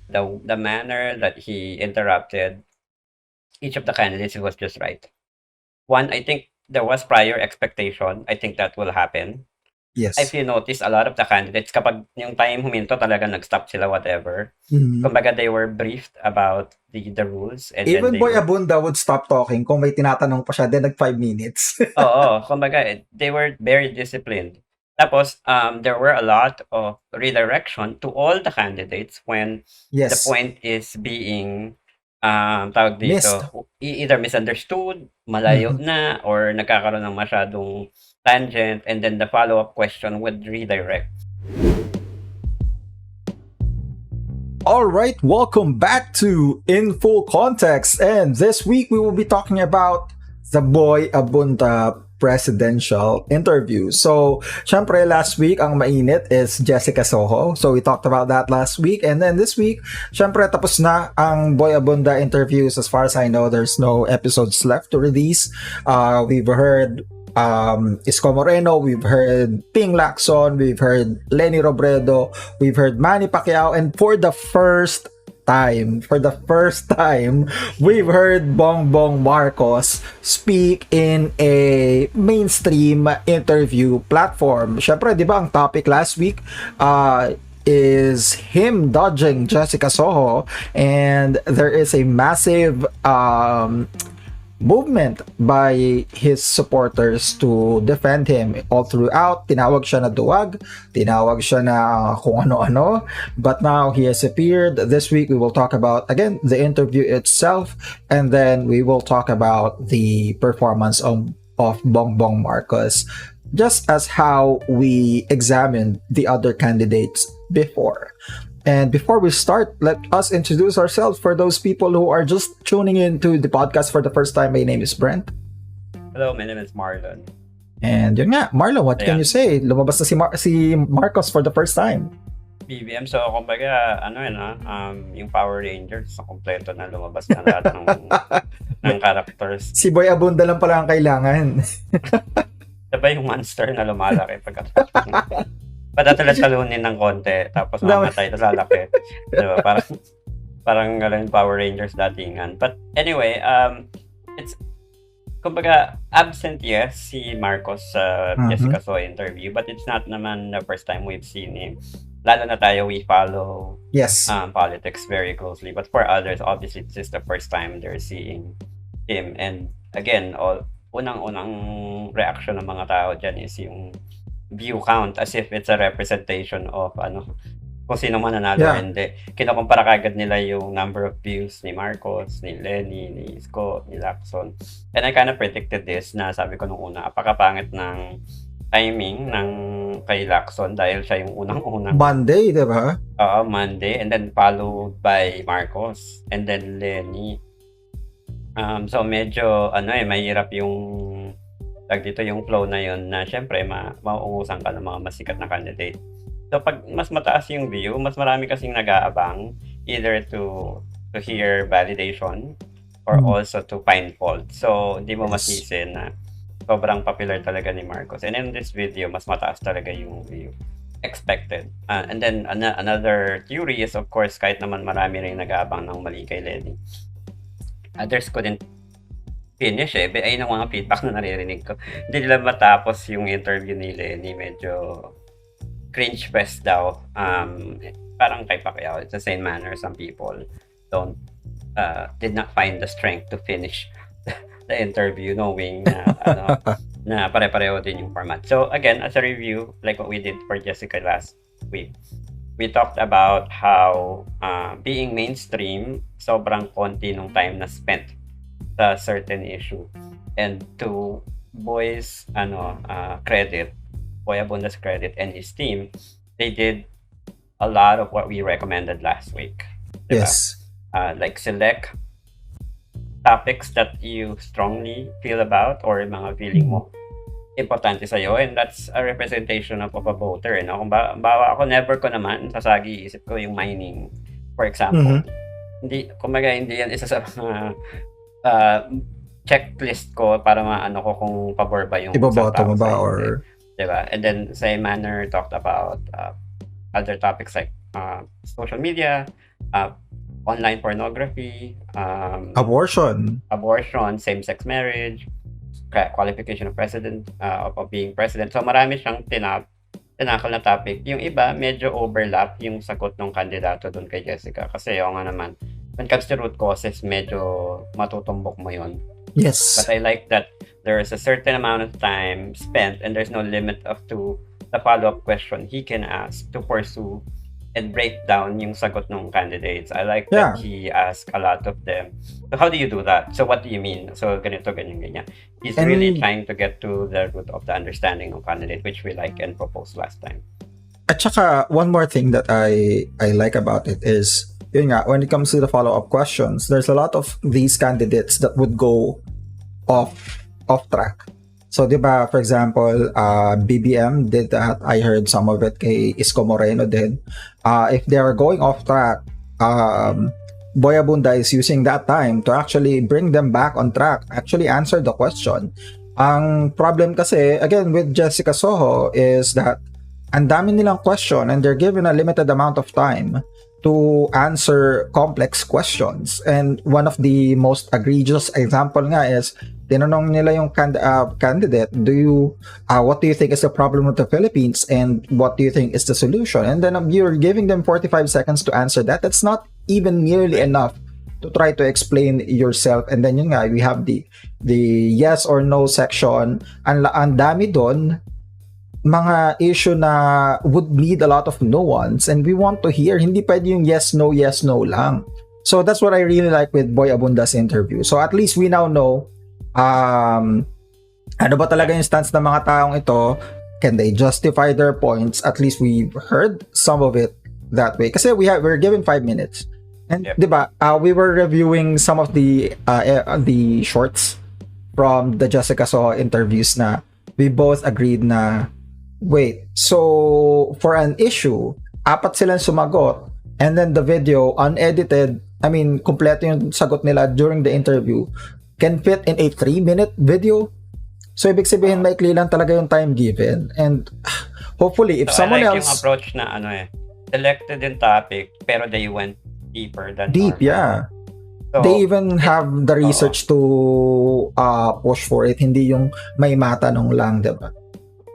the manner that he interrupted each of the candidates was just right. One, I think there was prior expectation. I think that will happen. If Yes. you notice, a lot of the candidates, kapag yung time huminto, talaga nag-stop sila, whatever. Mhm. Kumbaga, they were briefed about the rules, and then Even they Boy were, Abunda would stop talking kung may tinatanong pa siya, then nag 5 minutes. oo, kumbaga, they were very disciplined. Tapos, there were a lot of redirection to all the candidates when the Yes. point is being, tawag Missed. dito, either misunderstood, malayo Mhm. na, or nagkakaroon ng masyadong tangent, and then the follow-up question would redirect. All right, welcome back to In Full Context. And this week we will be talking about the Boy Abunda Presidential Interview. So, syempre last week ang mainit is Jessica Soho. So we talked about that last week. And then this week, syempre tapos na ang Boy Abunda interviews. As far as I know, there's no episodes left to release. We've heard Isko Moreno, we've heard Ping Lacson, we've heard Leni Robredo, we've heard Manny Pacquiao, and for the first time, we've heard Bongbong Marcos speak in a mainstream interview platform. Syempre, di ba ang topic last week is him dodging Jessica Soho, and there is a massive movement by his supporters to defend him all throughout. Tinawag siya na duwag, tinawag siya na kung ano-ano, but now he has appeared. This week we will talk about, again, the interview itself, and then we will talk about the performance of Bongbong Marcos, just as how we examined the other candidates before. And before we start, let us introduce ourselves for those people who are just tuning into the podcast for the first time. My name is Brent. Hello, my name is Marlon. And yun nga, Marlon, what can you say? Lumabas na si Marcos for the first time. BBM, so kumbaga, yung Power Rangers, so kompleto na lumabas na lahat ng characters. Si Boy Abunda lang pala ang kailangan. Diba yung monster na lumalaki pagkatapos mo? Padatala talunin ng konti, tapos mamatay, tapos lalaki. Diba? Parang galing Power Rangers datingan. But anyway, it's, kumbaga, absent, yes, si Marcos sa Jessica Soho interview, but it's not naman the first time we've seen him. Lalo na tayo, we follow politics very closely. But for others, obviously, this is the first time they're seeing him. And again, unang-unang reaction ng mga tao dyan is yung view count, as if it's a representation of kung sino man nanalo or hindi. Kinukumpara kagad nila yung number of views ni Marcos, ni Leni, ni Isko, ni Lacson. And I kind of predicted this, na sabi ko nung una, apakapangit ng timing ng kay Lacson dahil siya yung unang-unang Monday, di ba? Monday, and then followed by Marcos, and then Leni. So medyo mahirap yung dito yung flow na yun, na syempre mauungusan ka ng mga masikat na candidate. So pag mas mataas yung view, mas marami kasing nag-aabang either to hear validation or also to find fault. So hindi mo masisi na sobrang popular talaga ni Marcos. And in this video, mas mataas talaga yung view expected. And then another theory is, of course, kahit naman marami rin nag-aabang ng mali kay Leni, others couldn't finish ayun ang mga feedback na naririnig ko. Hindi nila matapos yung interview ni Leni. Medyo cringe fest daw. Parang kay Pacquiao, it's the same manner. Some people did not find the strength to finish the interview, knowing na pare-pareho din yung format. So again, as a review, like what we did for Jessica last week, we talked about how being mainstream, sobrang konti nung time na spent sa certain issue. And to Boy's credit, Boy Abunda's credit, and his team, they did a lot of what we recommended last week. Diba? Yes. Like select topics that you strongly feel about or mga feeling mo importante sa'yo, and that's a representation of a voter. Kung bawa ako, never ko naman sasagi isip ko yung mining, for example. Hindi yan isa sa checklist ko para maano ko kung pabor ba yung iboboto mo ba or diba? And then same manner talked about other topics like social media, uh, online pornography, Abortion. same-sex marriage, qualification of president, of being president. So marami siyang tinakal na topic. Yung iba, medyo overlap yung sagot ng kandidato doon kay Jessica. Kasi nga naman, when it comes to root causes, medyo matutumbok mo yun. Yes. But I like that there is a certain amount of time spent and there's no limit to the follow-up question he can ask to pursue and break down yung sagot ng candidates. I like that he asked a lot of them. So how do you do that? So what do you mean? So ganito, ganyan. He's really trying to get to the root of the understanding of candidate, which we like and proposed last time. At saka, one more thing that I like about it is, yun nga, when it comes to the follow-up questions, there's a lot of these candidates that would go off track. So, di ba, for example, BBM did that. I heard some of it kay Isko Moreno did. If they are going off track, Boy Abunda is using that time to actually bring them back on track, actually answer the question. Ang problem kasi, again, with Jessica Soho is that ang dami nilang question and they're given a limited amount of time to answer complex questions. And one of the most egregious example nga is, tinanong nila yung candidate, what do you think is the problem with the Philippines and what do you think is the solution? And then you're giving them 45 seconds to answer that. That's not even nearly enough to try to explain yourself. And then yun nga, we have the yes or no section. Ang dami doon, mga issue na would need a lot of nuance and we want to hear, hindi pwede yung yes, no lang. So that's what I really like with Boy Abunda's interview. So at least we now know ano ba talaga yung stance ng mga taong ito, can they justify their points? At least we've heard some of it that way. Kasi we're given 5 minutes. And diba, we were reviewing some of the shorts from the Jessica Soho interviews na we both agreed na, wait, so for an issue, 4 silang sumagot and then the video, unedited, I mean, kompleto yung sagot nila during the interview, can fit in a 3-minute video. So, ibig sabihin, maikli lang talaga yung time given. And hopefully, if someone I like else... yung approach na, selected yung topic, pero they went deeper than deep, normal. Yeah. So, they even have the research to push for it. Hindi yung may matanong lang, diba?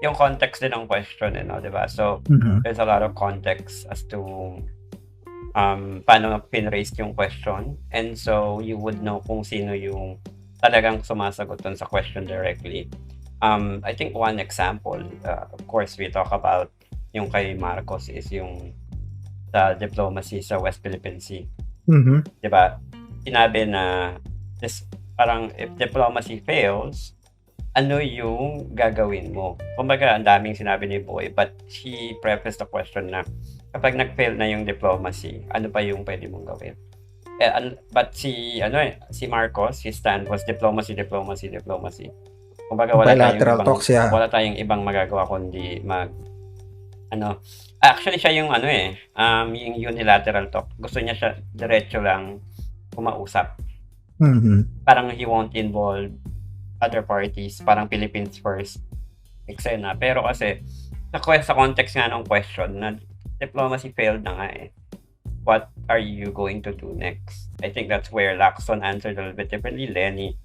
Yung context din ng question, diba? So, there's a lot of context as to paano pin-raise yung question, and so you would know kung sino yung talagang sumasagot dun sa question directly. I think one example, of course, we talk about yung kay Marcos is yung sa diplomacy sa West Philippine Sea. Diba? Sinabi na parang if diplomacy fails, ano yung gagawin mo? Kumbaga, ang daming sinabi ni Boy, but he prefaced the question na kapag nag-fail na yung diplomacy, ano pa yung pwede mong gawin? But si Marcos, his stand was diplomacy. Kumbaga, wala tayong ibang magagawa kundi actually siya yung yung unilateral talk. Gusto niya siya diretso lang kumausap. Parang he won't involve other parties, parang Philippines first eksena. Pero kasi sa context nga ng question na diplomacy failed na nga what are you going to do next? I think that's where Lacson answered a little bit differently. Leni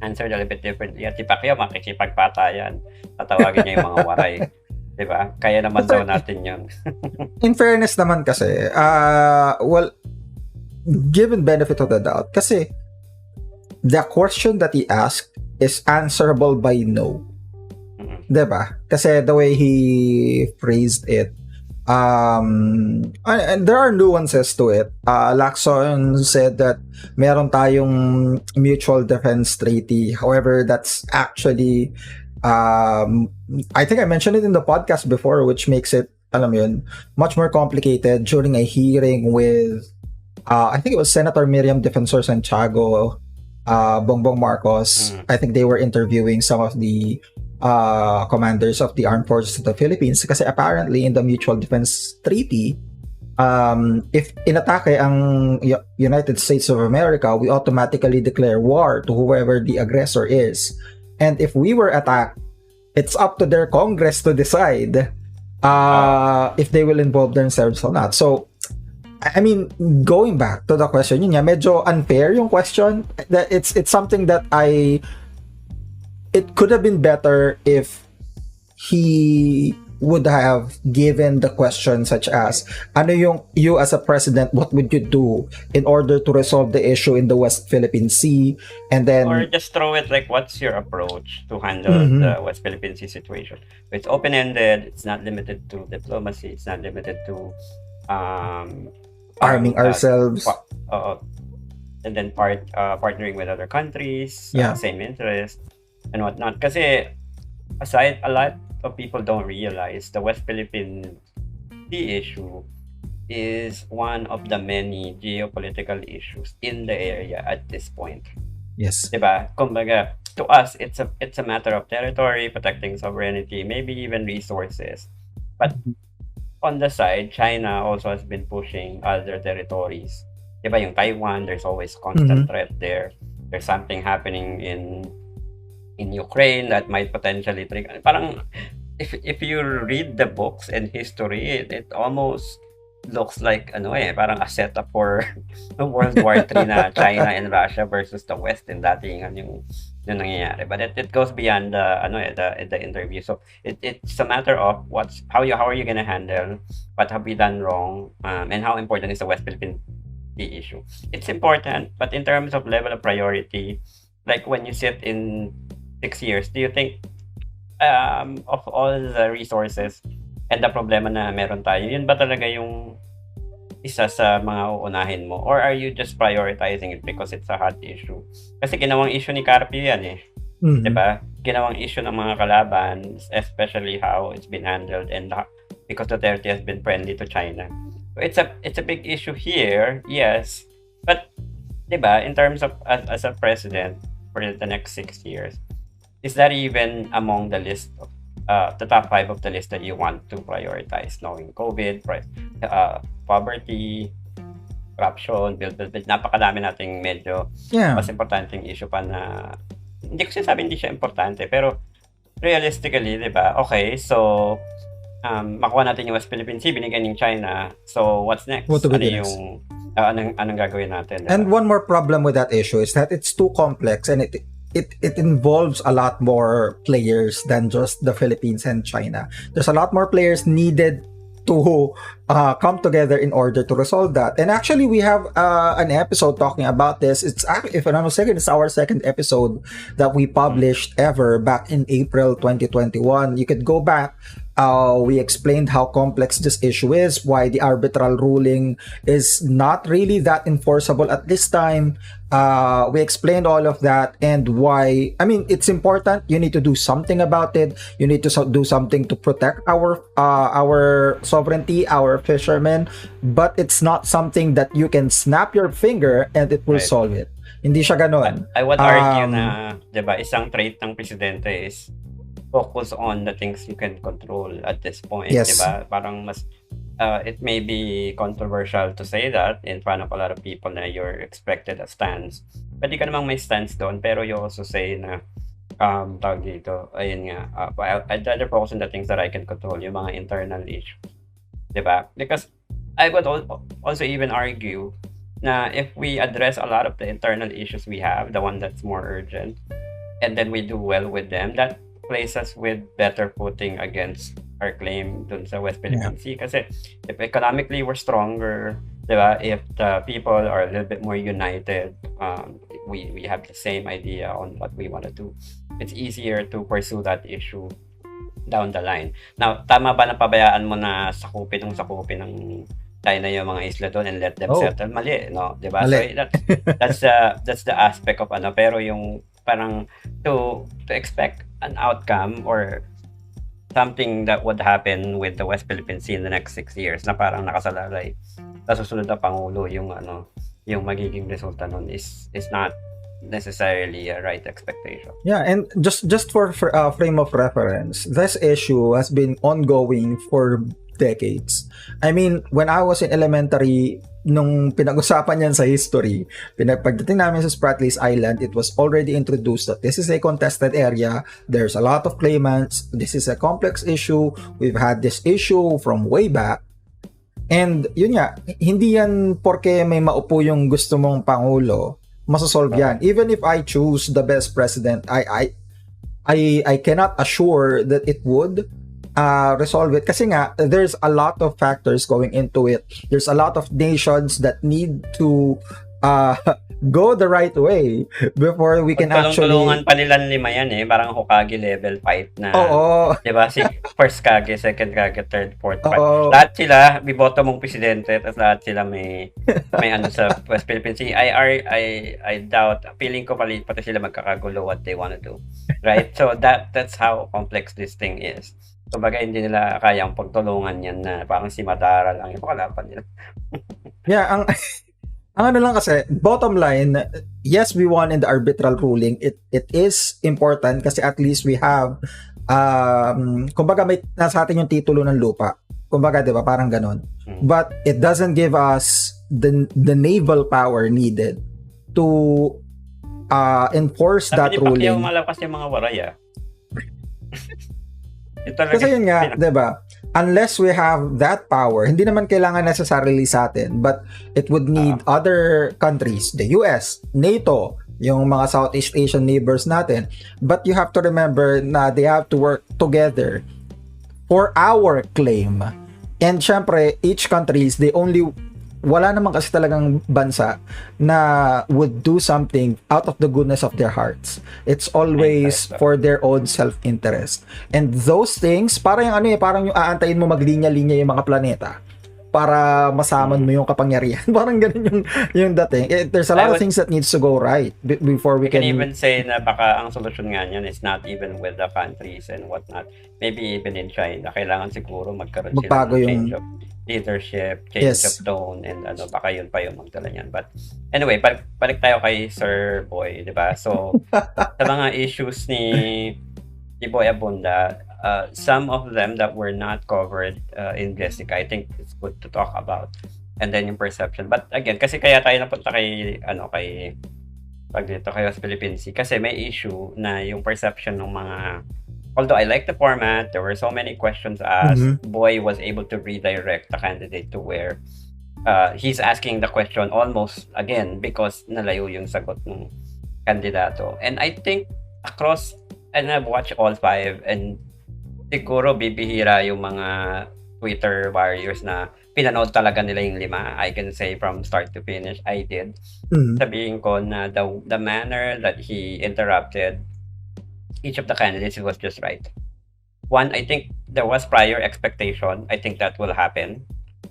answered a little bit differently. At si Pacquiao, makikipagpatayan. Tatawagin niya yung mga waray. Diba? Kaya naman daw natin yun. In fairness naman kasi, well, given benefit of the doubt, kasi the question that he asked is answerable by no. Diba? Kasi the way he phrased it, and there are nuances to it. Lacson said that meron tayong mutual defense treaty. However, that's actually I think I mentioned it in the podcast before, which makes it, alam yun, much more complicated during a hearing with I think it was Senator Miriam Defensor Santiago, Bongbong Marcos. I think they were interviewing some of the commanders of the armed forces of the Philippines kasi apparently in the mutual defense treaty, if inatake ang United States of America, we automatically declare war to whoever the aggressor is. And if we were attacked, it's up to their Congress to decide if they will involve themselves or not. So I mean, going back to the question, yun nga, medyo unfair yung question. That it's something that it could have been better if he would have given the question such as, ano yung, you as a president, what would you do in order to resolve the issue in the West Philippine Sea? And then, Or just throw it like, what's your approach to handle Mhm. the West Philippine Sea situation? It's open-ended. It's not limited to diplomacy. It's not limited to arming ourselves. and then partnering with other countries, Yeah. same interest and whatnot. Kasi aside, a lot of people don't realize the West Philippine Sea issue is one of the many geopolitical issues in the area at this point. Yes. Diba? Kumbaga, to us, it's a matter of territory, protecting sovereignty, maybe even resources. But on the side, China also has been pushing other territories. Diba, yung Taiwan, there's always constant threat there. There's something happening in Ukraine that might potentially trigger. Parang, if you read the books and history, it almost looks like parang a setup for World War III na China and Russia versus the West, and datingan yung nangyayari. But it goes beyond the interview. So it's a matter of how are you gonna handle what have we done wrong, and how important is the West Philippine Sea issue. It's important, but in terms of level of priority, like when you sit in 6 years, do you think of all the resources and the problema na meron tayo, yun ba talaga yung isa sa mga uunahin mo? Or are you just prioritizing it because it's a hot issue? Kasi ginawang issue ni Carpio yan eh. Diba? Ginawang issue ng mga kalaban, especially how it's been handled and because Duterte has been friendly to China. So it's a big issue here, yes. But, diba, in terms of as a president for the next 6 years, is that even among the list of the top 5 of the list that you want to prioritize, knowing COVID, poverty, corruption, build. Napakadami nating medyo mas importanteng issue pa na hindi ko sinasabi hindi siya importante, pero realistically, di ba? Okay, so makuha natin yung West Philippine Sea, binigyan ng China. So what's next? What to be next? Anong gagawin natin? Diba? And one more problem with that issue is that it's too complex, and it involves a lot more players than just the Philippines and China. There's a lot more players needed to come together in order to resolve that. And actually, we have an episode talking about this. It's actually, if I'm not mistaken, it's our second episode that we published ever back in April 2021. You could go back. We explained how complex this issue is, why the arbitral ruling is not really that enforceable at this time. We explained all of that and why, I mean, it's important. You need to do something about it. You need to do something to protect our sovereignty, our fishermen, but it's not something that you can snap your finger and it will solve it. Hindi siya ganon. I would argue na, diba, isang trait ng presidente is focus on the things you can control at this point. Yes. Diba? Parang mas, it may be controversial to say that in front of a lot of people na you're expected a stance. Pwede ka namang may stance doon, pero you also say na, tawag dito, ayun nga, I'd rather focus on the things that I can control, yung mga internal issues. Diba? Because I would also even argue na if we address a lot of the internal issues we have, the one that's more urgent, and then we do well with them, that places with better footing against our claim dun sa West Philippine Sea. Kasi if economically we're stronger, diba? If the people are a little bit more united, we have the same idea on what we want to do, it's easier to pursue that issue down the line. Now, tama ba na pabayaan mo na sakupin ng China yung mga isla doon and let them settle? Mali, no? Diba? Mali. So that's the aspect of pero yung parang to expect an outcome or something that would happen with the West Philippine Sea in the next 6 years na parang nakasalalay sa susunod na Pangulo yung magiging resulta nun is not necessarily a right expectation. Yeah, and just for frame of reference, this issue has been ongoing for decades. I mean, when I was in elementary, nung pinag-usapan yan sa history, pagdating namin sa Spratlys Island, it was already introduced that this is a contested area, there's a lot of claimants, this is a complex issue, we've had this issue from way back, And yun nga, hindi yan porke may maupo yung gusto mong pangulo, masosolve yan. Even if I choose the best president, I cannot assure that it would resolve it kasi nga there's a lot of factors going into it. There's a lot of nations that need to uh, go the right way before we can actually. Tulungan pa nilang 5 yan eh, parang Hokage level fight na. Oo. 'Di ba? Si first Kage, second Kage, third, fourth, fifth. Oo. Lahat sila biboto mong presidente, tapos lahat sila may ano sa West Philippine Sea. I doubt, feeling ko pati sila magkakagulo what they wanna do. Right? So that's how complex this thing is. Kumbaga hindi nila kayang pagtulungan yan na parang si Madara lang yung kalaban nila. Yeah, ang ano lang kasi, bottom line, yes, we won in the arbitral ruling. It is important kasi at least we have kumbaga may nasa atin yung titulo ng lupa. Kumbaga, 'di ba? Parang ganon. But it doesn't give us the naval power needed to enforce that ruling. Sabi ni Pacquiao, malakas yung mga waray ah. Kasi yun nga, 'di ba? Unless we have that power, hindi naman kailangan necessarily sa atin, but it would need other countries, the US, NATO, yung mga Southeast Asian neighbors natin. But you have to remember na they have to work together for our claim. And syempre, each countries, wala naman kasi talagang bansa na would do something out of the goodness of their hearts. It's always for their own self-interest. And those things, parang parang yung aantayin mo maglinya-linya yung mga planeta para masaman mo yung kapangyarihan. Parang ganun yung dating. There's a lot of things that needs to go right before we can even say na baka ang solusyon nga niyan is not even with the countries and whatnot. Maybe even in China, kailangan siguro magkaroon sila ng change of leadership, change of tone, and baka yun pa yung magdala niyan. But anyway, balik tayo kay Sir Boy, di ba? So, sa mga issues ni Boy Abunda, some of them that were not covered in Jessica, I think it's good to talk about. And then yung perception. But again, kasi kaya tayo napunta kay West Philippine Sea, kasi may issue na yung perception ng mga. Although I like the format, there were so many questions asked. Boy was able to redirect the candidate to where he's asking the question almost again because nalayo yung sagot ng kandidato. And I think across, and I've watched all 5, and siguro bibihira yung mga Twitter warriors na pinanood talaga nila yung 5. I can say from start to finish, I did. Sabihin ko na the manner that he interrupted each of the candidates, it was just right. One, I think there was prior expectation. I think that will happen.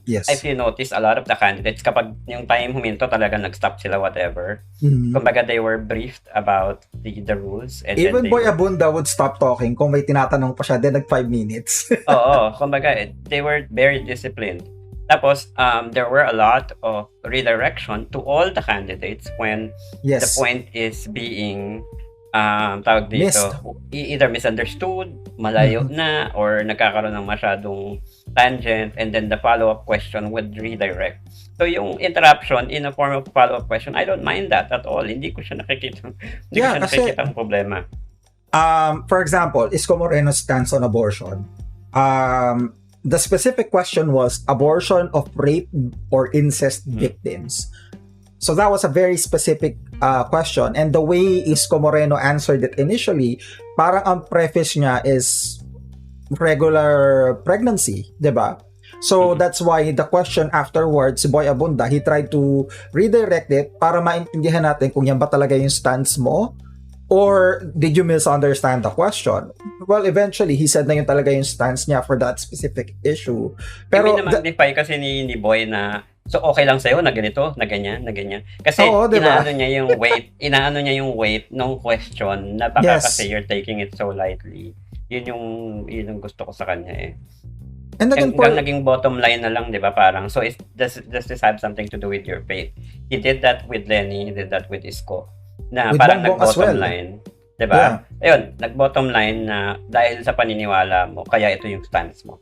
Yes. If you notice, a lot of the candidates, kapag yung time huminto, talaga nag-stop sila, whatever. Kumbaga, they were briefed about the rules. And even Boy Abunda would stop talking kung may tinatanong pa siya, then 5 minutes. Oo, kumbaga, they were very disciplined. Tapos, there were a lot of redirection to all the candidates when the point is being tawag dito, either misunderstood, malayo na, or nagkakaroon ng masyadong tangent, and then the follow-up question would redirect. So yung interruption in a form of follow-up question, I don't mind that at all. Hindi ko siya nakikita. Nakikita ang problema. For example, Isko Moreno's stance on abortion. The specific question was abortion of rape or incest victims. So that was a very specific question. And the way Isko Moreno answered it initially, parang ang preface niya is regular pregnancy, diba? So that's why the question afterwards, si Boy Abunda, he tried to redirect it para maintindihan natin kung yan ba talaga yung stance mo or did you misunderstand the question? Well, eventually, he said na yun talaga yung stance niya for that specific issue. Pero na-magnify kasi ni Boy na so okay lang sa'yo na ganito, na ganyan, na ganyan. Kasi diba? inaano niya yung weight ng question na baka kasi you're taking it so lightly. Yun yung gusto ko sa kanya eh. And naging bottom line na lang, di ba? Parang, so does this have something to do with your faith? He did that with Leni, he did that with Isko. Na with parang nag-bottom line. Di ba? Yeah. Ayun, nag-bottom line na dahil sa paniniwala mo, kaya ito yung stance mo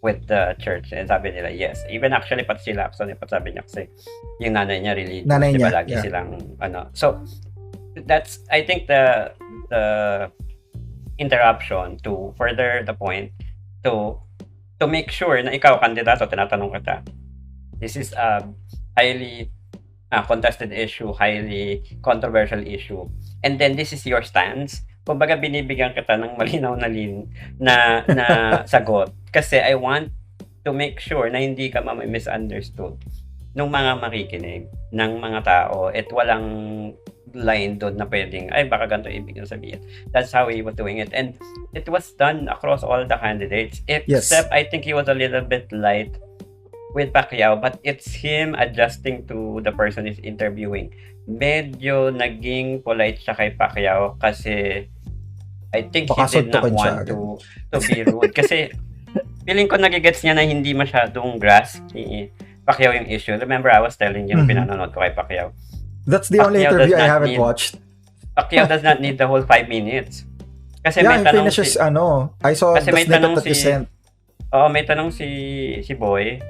with the church. And sabi nila, yes. Even actually, pati si Lacson, sabi niya kasi yung nanay niya really, diba, lagi silang, So, that's, I think the interruption to further the point, to make sure na ikaw, kandidato, tinatanong kita, This is a highly contested issue, highly controversial issue. And then this is your stance. Kumbaga binibigyan kita ng malinaw na sagot kasi I want to make sure na hindi ka misunderstood nung mga makikinig ng mga tao at walang line doon na pwedeng, ay baka ganito ibig niyang sabihin. That's how he was doing it. And it was done across all the candidates. Except I think he was a little bit light with Pacquiao, but it's him adjusting to the person he's interviewing. Medyo naging polite siya kay Pacquiao kasi I think he did not want to be rude. Kasi feeling ko nagigets niya na hindi masyadong grasp ni Pacquiao yung issue. Remember, I was telling you, pinanonood ko kay Pacquiao. That's the only interview I haven't watched. Pacquiao does not need the whole 5 minutes. Kasi yeah, may tanong finishes, I saw the snippet that you sent. May tanong si Boy.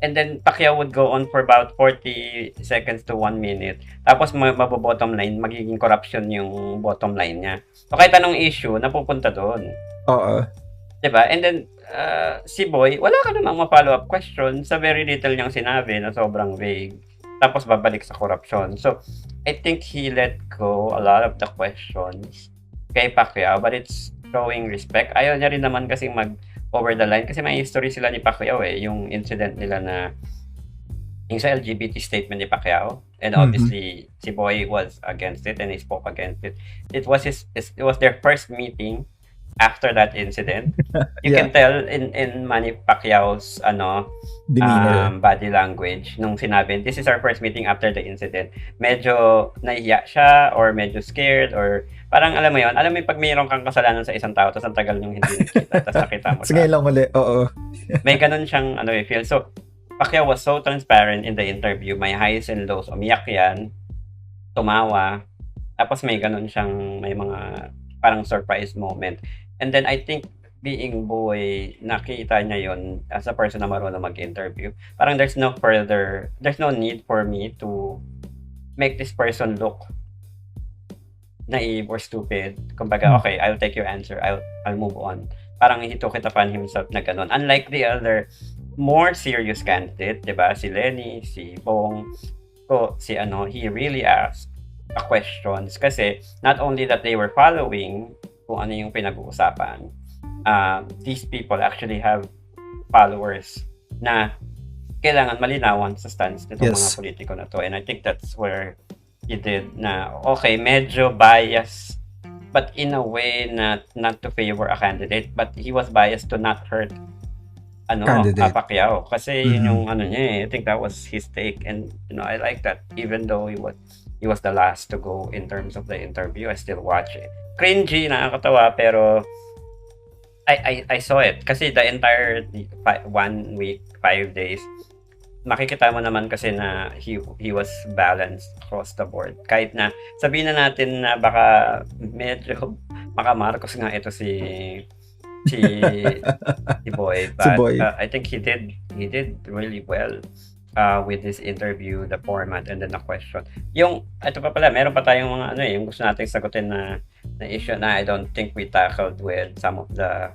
And then Pacquiao would go on for about 40 seconds to 1 minute. Tapos mabobottom line, magiging corruption yung bottom line niya. So kahit anong issue, napupunta doon. Oo. Diba? And then, si Boy, wala ka namang ma-follow-up question sa very little niyang sinabi na sobrang vague. Tapos babalik sa corruption. So, I think he let go a lot of the questions kay Pacquiao, but it's showing respect. Ayaw niya rin naman kasi over the line kasi may history sila ni Pacquiao yung incident nila na yung sa LGBT statement ni Pacquiao, and obviously si Boy was against it and he spoke against it. It was their first meeting after that incident. You can tell in Manny Pacquiao's body language nung sinabi, this is our first meeting after the incident. Medyo nahiya siya or medyo scared or parang alam mo yung pag mayroon kang kasalanan sa isang tao tapos ang tagal niyong hindi nakita tapos nakita mo siya. Sige lang uli, oo. May ganun siyang feel. So, Pacquiao was so transparent in the interview. May highs and lows. Umiyak yan. Tumawa. Tapos may ganun siyang, may mga parang surprise moment. And then I think being Boy, nakita niya yon as a person na marunong mag-interview. Parang there's no need for me to make this person look naive or stupid. Kumbaga, okay, I'll take your answer. I'll move on. Parang he took it upon himself na ganun. Unlike the other more serious candidate, 'di ba? Si Leni, si Bong, he really asked questions kasi not only that they were following kung ano yung pinag-uusapan, these people actually have followers na kailangan malinawan sa stance nitong mga politiko na to. And I think that's where he did na, okay, medyo bias, but in a way not to favor a candidate, but he was biased to not hurt Pacquiao. Kasi yun yung niya I think that was his take. And I like that. Even though he was the last to go in terms of the interview, I still watch it. Cringy, nakakatawa, pero I saw it. Kasi the entire 1 week, 5 days, makikita mo naman kasi na he was balanced across the board. Kahit na sabihin na natin na baka medyo maka-Marcos nga ito si Boy, but I think he did really well with this interview, the format, and then the question. Yung ito pa pala, meron pa tayong mga yung gusto nating sagutin na issue na I don't think we tackled with some of the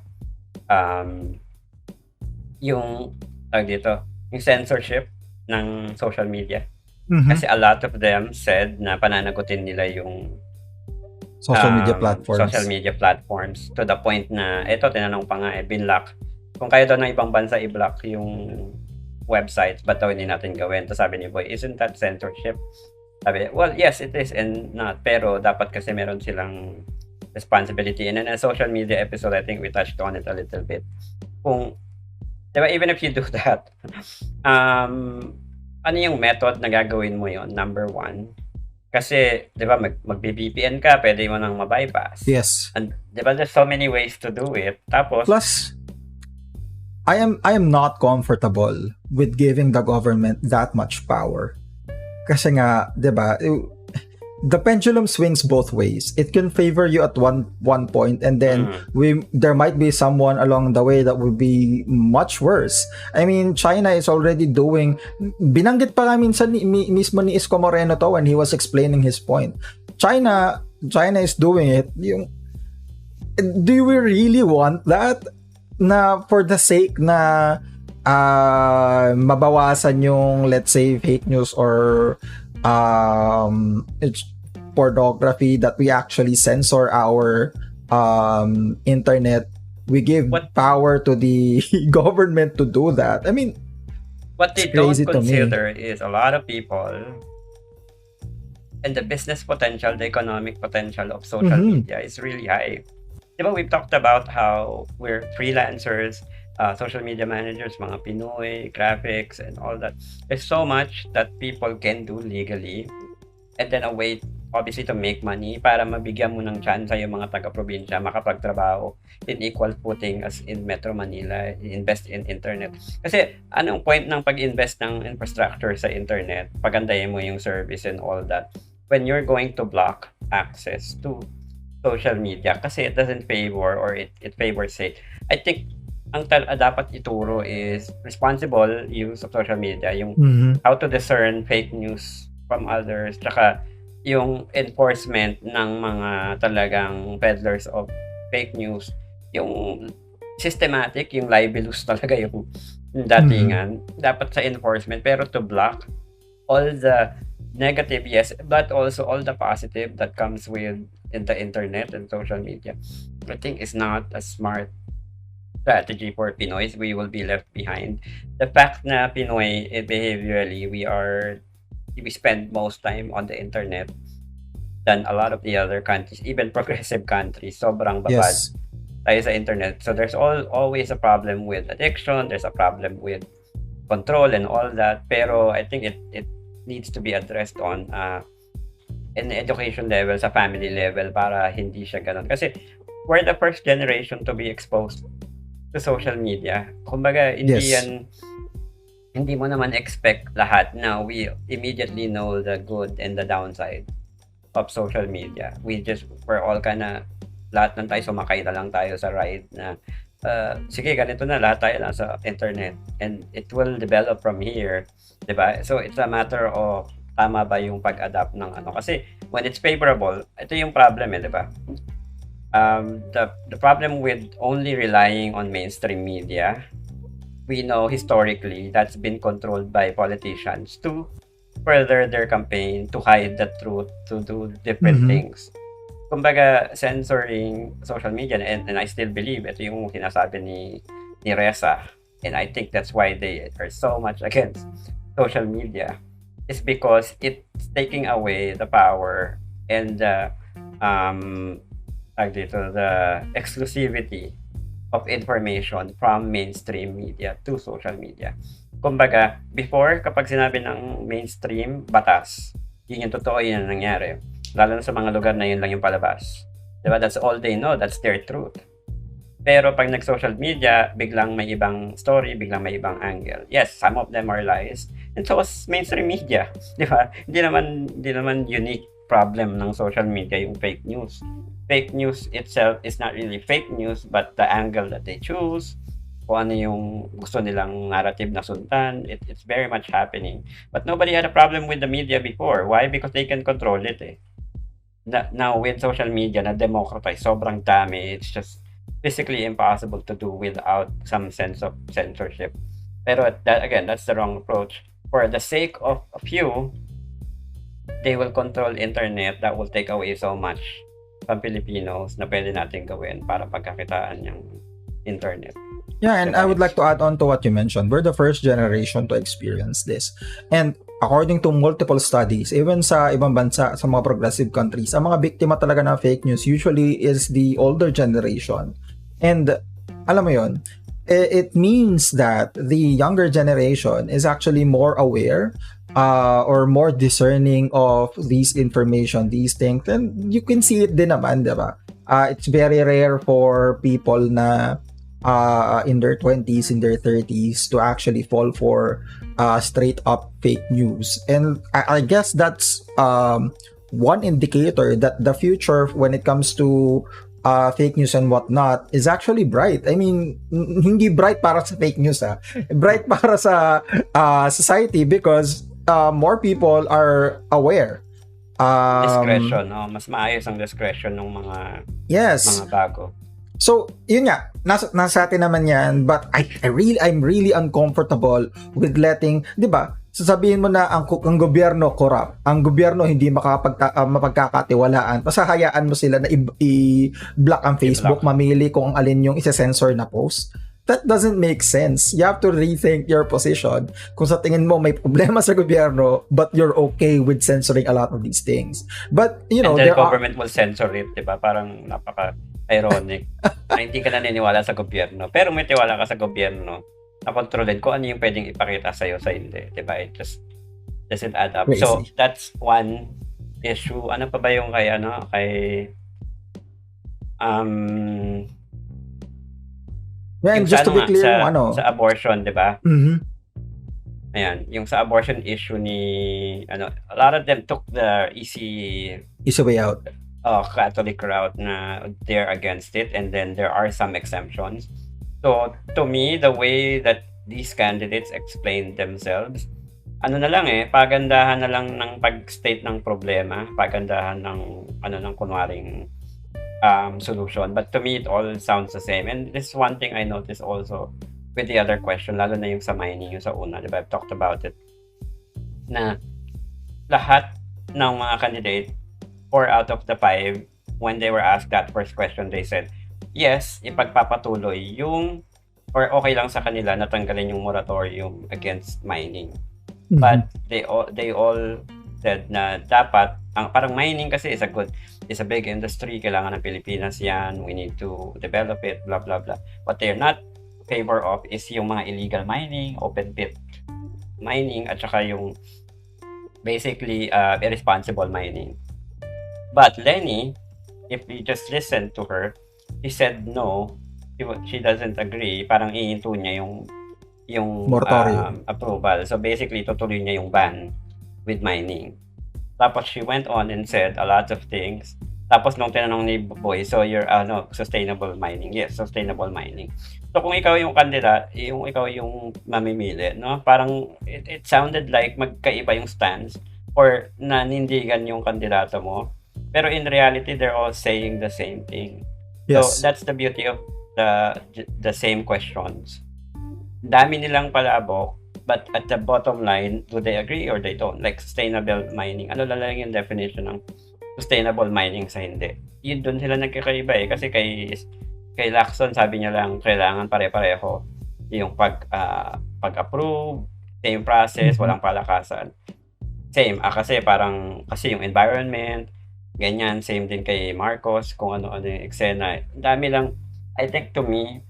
yung yung censorship ng social media. Kasi a lot of them said na pananagutin nila yung social media platforms to the point na tinanong pa nga binlock. Kung kayo daw ng ibang bansa i-block yung websites, ba't daw hindi natin gawin? Tapos sabi ni Boy, isn't that censorship? Sabi, well, yes, it is and not. Pero dapat kasi meron silang responsibility. And in a social media episode, I think we touched on it a little bit. Kung, diba, even if you do that, ano yung method na gagawin mo yon? Number one, kasi, diba, mag-VPN ka, pwede mo nang ma-bypass. Yes. And, diba, there's so many ways to do it. Tapos, plus, I am not comfortable with giving the government that much power. Kasi nga, diba, the pendulum swings both ways. It can favor you at one point, and then there might be someone along the way that will be much worse. I mean, China is already doing, binanggit pa nga minsan mismo ni Isko Moreno to when he was explaining his point. China is doing it. Do we really want that? Na for the sake na mabawasan yung, let's say, fake news or it's pornography, that we actually censor our internet. We give What power to the government to do that. I mean, what it's they don't crazy to me. consider is a lot of people and the business potential, the economic potential of social media is really high. Diba, we've talked about how we're freelancers, social media managers, mga Pinoy, graphics, and all that. There's so much that people can do legally, and then a way, obviously, to make money para mabigyan mo ng chance yung mga taga-probinsya makapagtrabaho in equal footing as in Metro Manila, invest in internet. Kasi anong point ng pag-invest ng infrastructure sa internet, pagandahin mo yung service and all that, when you're going to block access to social media kasi it doesn't favor or it favors it. I think ang dapat ituro is responsible use of social media, yung how to discern fake news from others, tsaka yung enforcement ng mga talagang peddlers of fake news, yung systematic, yung libelous talaga yung datingan, dapat sa enforcement, pero to block all the negative, yes, but also all the positive that comes with in the internet and social media, I think is not a smart strategy for Pinoys. We will be left behind. The fact na Pinoy, behaviorally, we spend most time on the internet than a lot of the other countries, even progressive countries. Sobrang babad tayo sa internet. So there's always a problem with addiction, there's a problem with control and all that. Pero I think it needs to be addressed on an education level, sa family level, para hindi siya ganun. Kasi we're the first generation to be exposed to social media. Kumbaga, hindi mo naman expect lahat na we immediately know the good and the downside of social media. We're all lahat ng tayo sumakay na lang tayo sa ride na sige, ganito na, lahat tayo lang sa internet and it will develop from here, diba? So it's a matter of tama ba yung pag-adapt ng ano, kasi when it's favorable, ito yung problem diba? The problem with only relying on mainstream media, we know historically that's been controlled by politicians to further their campaign, to hide the truth, to do different things. Kumbaga, censoring social media, and I still believe ito yung sinasabi ni Reza, and I think that's why they are so much against social media, is because it's taking away the power and the exclusivity of information from mainstream media to social media. Kumbaga, before, kapag sinabi ng mainstream, batas, yun yung totoo, yun ang nangyari. Lalo na sa mga lugar na yun lang yung palabas. Diba? That's all they know. That's their truth. Pero pag nag-social media, biglang may ibang story, biglang may ibang angle. Yes, some of them are lies. And so was mainstream media. Diba? Hindi naman unique problem ng social media yung fake news. Fake news itself is not really fake news, but the angle that they choose, kung ano yung gusto nilang narrative na sundan, it's very much happening. But nobody had a problem with the media before. Why? Because they can control it Now with social media na democratize, sobrang dami, it's just physically impossible to do without some sense of censorship. Pero that's the wrong approach. For the sake of a few, they will control internet that will take away so much from Filipinos na pwede natin gawin para pagkakitaan yung internet. Yeah, and I would like to add on to what you mentioned. We're the first generation to experience this. And according to multiple studies, even sa ibang bansa, sa mga progressive countries, ang mga biktima talaga ng fake news usually is the older generation. And alam mo yun, it means that the younger generation is actually more aware or more discerning of these information, these things. And you can see it din naman, diba? It's very rare for people na in their 20s, in their 30s to actually fall for straight up fake news. And I guess that's one indicator that the future when it comes to fake news and whatnot is actually bright. I mean, hindi bright para sa fake news bright para sa society, because more people are aware. Discretion, mas maayos ang discretion ng mga yes, mga bago. So, yun nga, nasa atin naman yan, but I'm really uncomfortable with letting, di ba, sasabihin mo na ang gobyerno corrupt, ang gobyerno hindi mapagkakatiwalaan, pasahayaan mo sila na i-block ang Facebook, mamili kung alin yung isa-censor na post. That doesn't make sense. You have to rethink your position. Kung sa tingin mo may problema sa gobyerno, but you're okay with censoring a lot of these things. But, you know, and the government will censor it, di ba? Parang napaka-ironic na hindi ka naniniwala sa gobyerno. Pero may tiwala ka sa gobyerno na kontrolin kung ano yung pwedeng ipakita sa'yo sa hindi. Di ba? It just doesn't add up. Crazy. So, that's one issue. Ano pa ba yung kay Man, just to be clear, sa abortion, di ba? Mm-hmm. Ayan, yung sa abortion issue ni, a lot of them took the easy way out. Catholic route na they're against it, and then there are some exemptions. So, to me, the way that these candidates explain themselves, pagandahan na lang ng pag-state ng problema, pagandahan ng kunwaring solution. But to me, it all sounds the same. And this is one thing I noticed also with the other question, lalo na yung sa mining, yung sa una, diba? I've talked about it, na lahat ng mga candidate, 4 out of the 5, when they were asked that first question, they said, yes, ipagpapatuloy or okay lang sa kanila natanggalin yung moratorium against mining. Mm-hmm. But they all said na dapat, parang mining kasi is a big industry, kailangan ng Pilipinas yan, we need to develop it, blah, blah, blah. What they're not favor of is yung mga illegal mining, open pit mining, at saka yung basically irresponsible mining. But Leni, if we just listen to her, he said no, she doesn't agree, parang iinto niya yung approval. So basically, tutuloy niya yung ban with mining. Tapos she went on and said a lot of things. Tapos nung tinanong ni Boy, so you're sustainable mining. Yes, sustainable mining. So kung ikaw yung kandidat, ikaw yung mamimili, no? Parang it sounded like magkaiba yung stance or nanindigan yung kandidato mo. Pero in reality, they're all saying the same thing. Yes. So that's the beauty of the same questions. Dami nilang palabok, but at the bottom line, do they agree or they don't? Like sustainable mining. Ano lang yung definition ng sustainable mining sa hindi? Yun doon sila nagkakaiba eh. Kasi kay Lacson, sabi niya lang, kailangan pare-pareho yung pag-approve, same process, walang palakasan. Same. Kasi yung environment, ganyan, same din kay Marcos, kung ano-ano yung eksena. Dami lang, I think to me,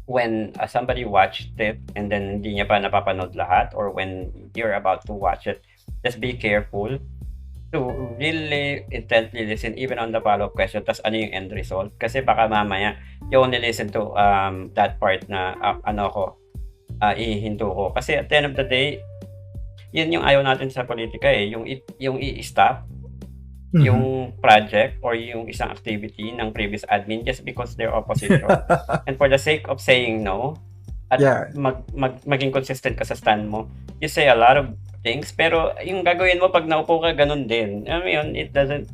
when somebody watched it and then hindi niya pa napapanood lahat, or when you're about to watch it, just be careful to really intently listen even on the follow-up question, tas ano yung end result. Kasi baka mamaya, you only listen to that part na ihinto ko. Kasi at the end of the day, yun yung ayaw natin sa politika eh, yung i-stop yung project or yung isang activity ng previous admin just because they're opposition. And for the sake of saying no, at maging consistent ka sa stand mo, you say a lot of things, pero yung gagawin mo pag naupo ka, ganun din. I mean, it doesn't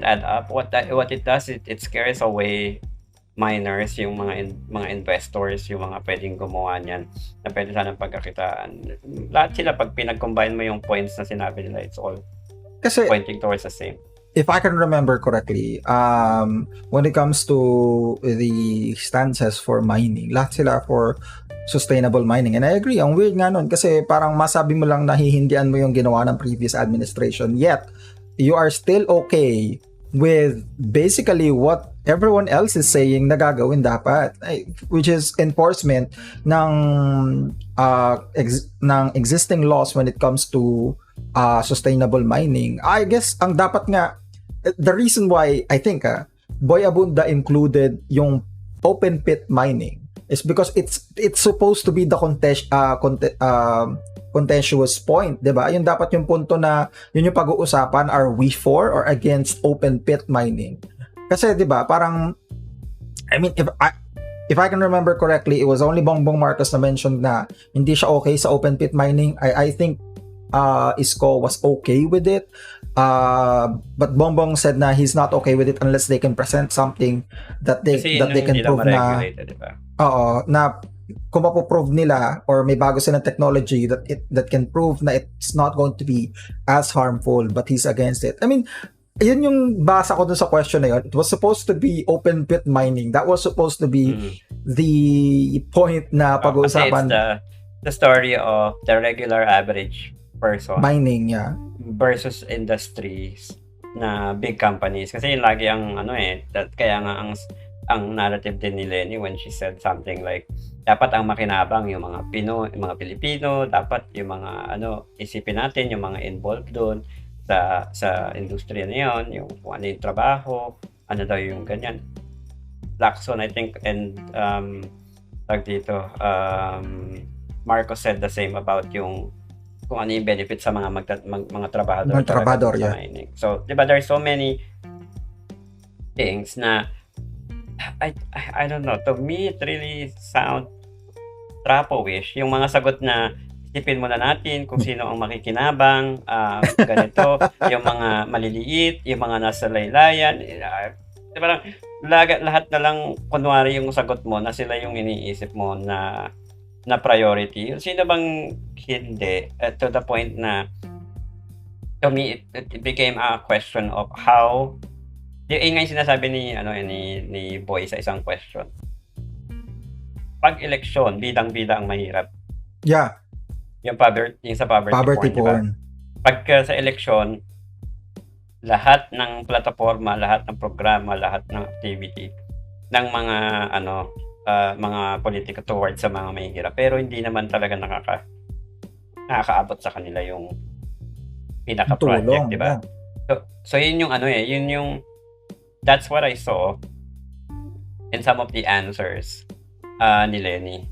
add up. What it does, it scares away miners, yung mga investors, yung mga pwedeng gumawa niyan, na pwede sanang pagkakitaan. Lahat sila, pag pinag-combine mo yung points na sinabi nila, it's all pointing towards the same. If I can remember correctly, when it comes to the stances for mining, lahat sila for sustainable mining. And I agree, ang weird nga nun kasi parang masabi mo lang nahihindian mo yung ginawa ng previous administration, yet you are still okay with basically what everyone else is saying na gagawin dapat, which is enforcement ng existing laws when it comes to sustainable mining. I guess ang dapat nga, the reason why I think Boy Abunda included yung open pit mining is because it's supposed to be the contentious point, 'di ba? Yun dapat yung punto na yun yung pag-uusapan, are we for or against open pit mining? Kasi 'di ba, parang I mean if I can remember correctly, it was only Bongbong Marcos na mentioned na hindi siya okay sa open pit mining. I think Isko was okay with it. But Bongbong said na he's not okay with it unless they can present something that they Kasi that they yun can hindi lang prove na ma-regulate, di ba? na kung mapoprove nila or may bago silang technology that can prove na it's not going to be as harmful, but he's against it. I mean, yun yung basa ko dun sa question na yun. It was supposed to be open pit mining. That was supposed to be the point na pag-uusapan. Kasi it's the story of the regular average person Mining, yeah. Versus industries na big companies. Kasi yun lagi ang kaya nga ang narrative din ni Leni when she said something like dapat ang makinabang yung mga yung mga Pilipino, dapat yung mga isipin natin yung mga involved doon sa industriya na yun, yung kung ano yung trabaho, ano daw yung ganyan. Lacson, I think, and Marcos said the same about yung kung ano yung benefit sa mga mga trabahador yeah. sa mining. So, di ba, there's so many things na I don't know, to me it really sound trapo-ish. Yung mga sagot na isipin muna natin kung sino ang makikinabang, ganito, yung mga maliliit, yung mga nasa laylayan, parang lahat na lang kunwari yung sagot mo na sila yung iniisip mo na priority. Sino bang hindi? To the point na to me it became a question of how yung nga yung sinasabi ni Boy sa isang question. Pag eleksyon, bidang-bida ang mahirap. Yeah. Yung sa poverty porn. Diba? Pagka sa eleksyon, lahat ng plataforma, lahat ng programa, lahat ng activity ng mga mga politika towards sa mga mahihirap. Pero hindi naman talaga nakakaabot sa kanila yung pinaka-project, di ba? So yun yung yun yung that's what I saw in some of the answers ni Leni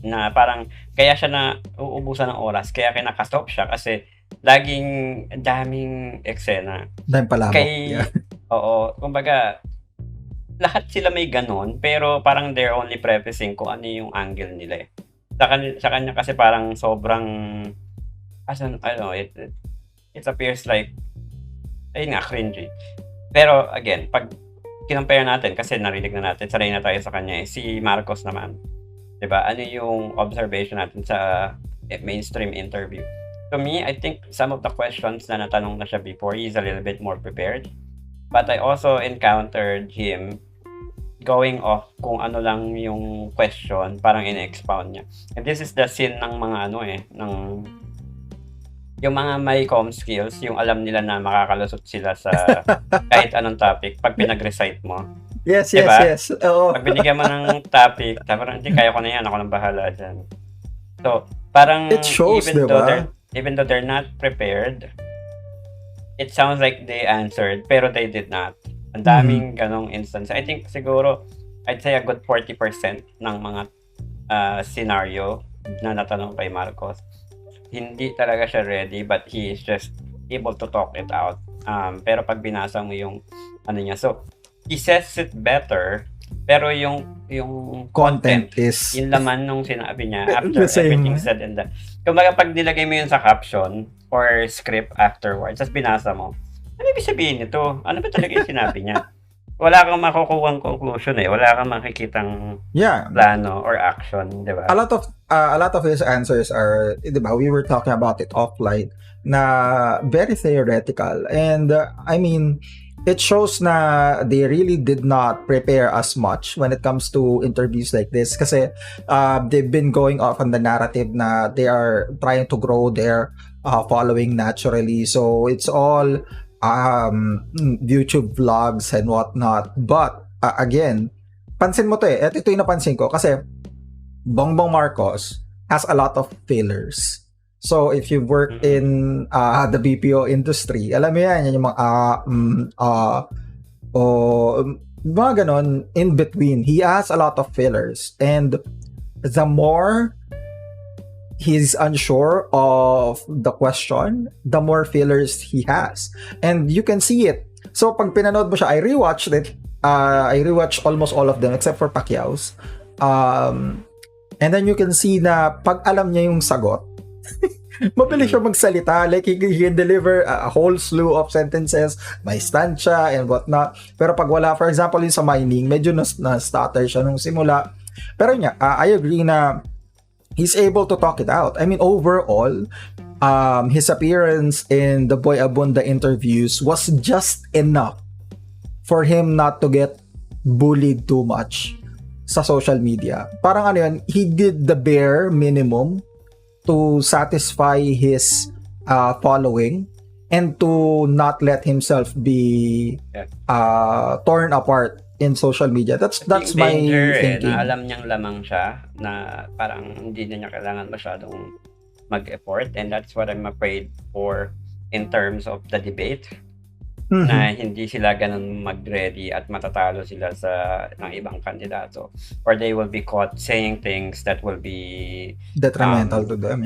na parang kaya siya na uubusan ng oras, kaya kinakastop siya kasi laging daming eksena. Daming palabok. Oo, kumbaga lahat sila may ganun, pero parang they're only prefacing kung ano yung angle nila eh. Sa kanya kasi parang sobrang it appears like ayun nga, cringy. Pero again, pag kinompare natin, kasi narinig na natin, sanay na tayo sa kanya si Marcos naman. Diba? Ano yung observation natin sa mainstream interview? To me, I think some of the questions na natanong na siya before, he's a little bit more prepared. But I also encountered him going off kung ano lang yung question, parang in-expound niya. And this is the sin ng mga yung mga may comm skills, yung alam nila na makakalusot sila sa kahit anong topic pag pinag-recite mo. Yes, diba? yes. Oh. Pag binigyan mo ng topic, parang hindi, kaya ko na yan, ako nang bahala dyan. So, parang it shows, even though they're not prepared, it sounds like they answered, pero they did not. Ang daming ganong instance. I think siguro, I'd say a good 40% ng mga scenario na natanong kay Marcos, hindi talaga siya ready, but he is just able to talk it out. Pero pag binasa mo yung niya, so he says it better, pero yung content is yung laman nung sinabi niya after everything said and done. Kumbaga pag nilagay mo yun sa caption or script afterwards, tapos binasa mo, ano ibig sabihin nito? Ano ba talaga yung sinabi niya? Wala kang makukuhang conclusion eh. Wala kang makikitang plano or action, di ba? A lot of his answers are, di ba, we were talking about it offline, na very theoretical. And I mean, it shows na they really did not prepare as much when it comes to interviews like this. Kasi they've been going off on the narrative na they are trying to grow their following naturally. So it's all YouTube vlogs and whatnot. But again, pansin mo to eh. Ito yung napansin ko kasi Bongbong Marcos has a lot of fillers. So if you work in the BPO industry, alam mo yan yung mga mga ganon in between. He has a lot of fillers, and the more he's unsure of the question, the more fillers he has. And you can see it. So, pag pinanood mo siya, I rewatched it. I rewatched almost all of them except for Pacquiao's. And then you can see na pag alam niya yung sagot, Mabilis siya magsalita. Like, he can deliver a whole slew of sentences. May stanza and whatnot. Pero pag wala, for example, yung sa mining, medyo na-stutter siya nung simula. Pero I agree na he's able to talk it out. I mean, overall, his appearance in the Boy Abunda interviews was just enough for him not to get bullied too much sa social media. Parang ano yun, he did the bare minimum to satisfy his following and to not let himself be torn apart in social media. That's my thinking. Na alam niyang lamang siya na parang hindi na niya kailangan masyadong mag-effort, and that's what I'm afraid for in terms of the debate. Na hindi sila ganun mag-ready at matatalo sila sa ng ibang kandidato, or they will be caught saying things that will be detrimental to them.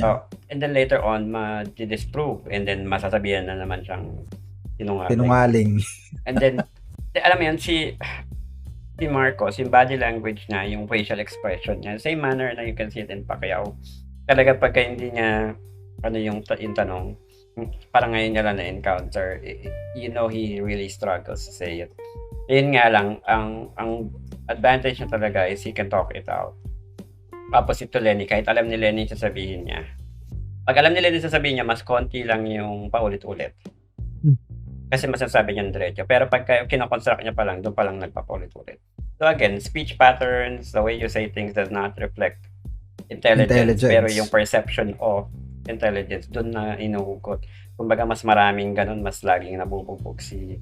And then later on ma-disprove, and then masasabihan na naman siyang sinungaling. And then alam mo yun, si Marcos, yung body language niya, yung facial expression niya, same manner na you can see it in Pacquiao. Talaga pagka hindi niya yung tanong, parang ngayon niya lang na-encounter, you know, he really struggles to say it. Yun nga lang, ang advantage niya talaga is he can talk it out. Opposite to Leni, kahit alam ni Leni sasabihin niya. Pag alam ni Leni sasabihin niya, mas konti lang yung paulit-ulit. Kasi masasabi niya diretso. Pero pag kinoconstruct niya pa lang, doon pa lang nagpapaulit-ulit. So again, speech patterns, the way you say things does not reflect intelligence. Pero yung perception of intelligence, doon na inuhugot. Kumbaga, mas maraming ganun, mas laging nabububog si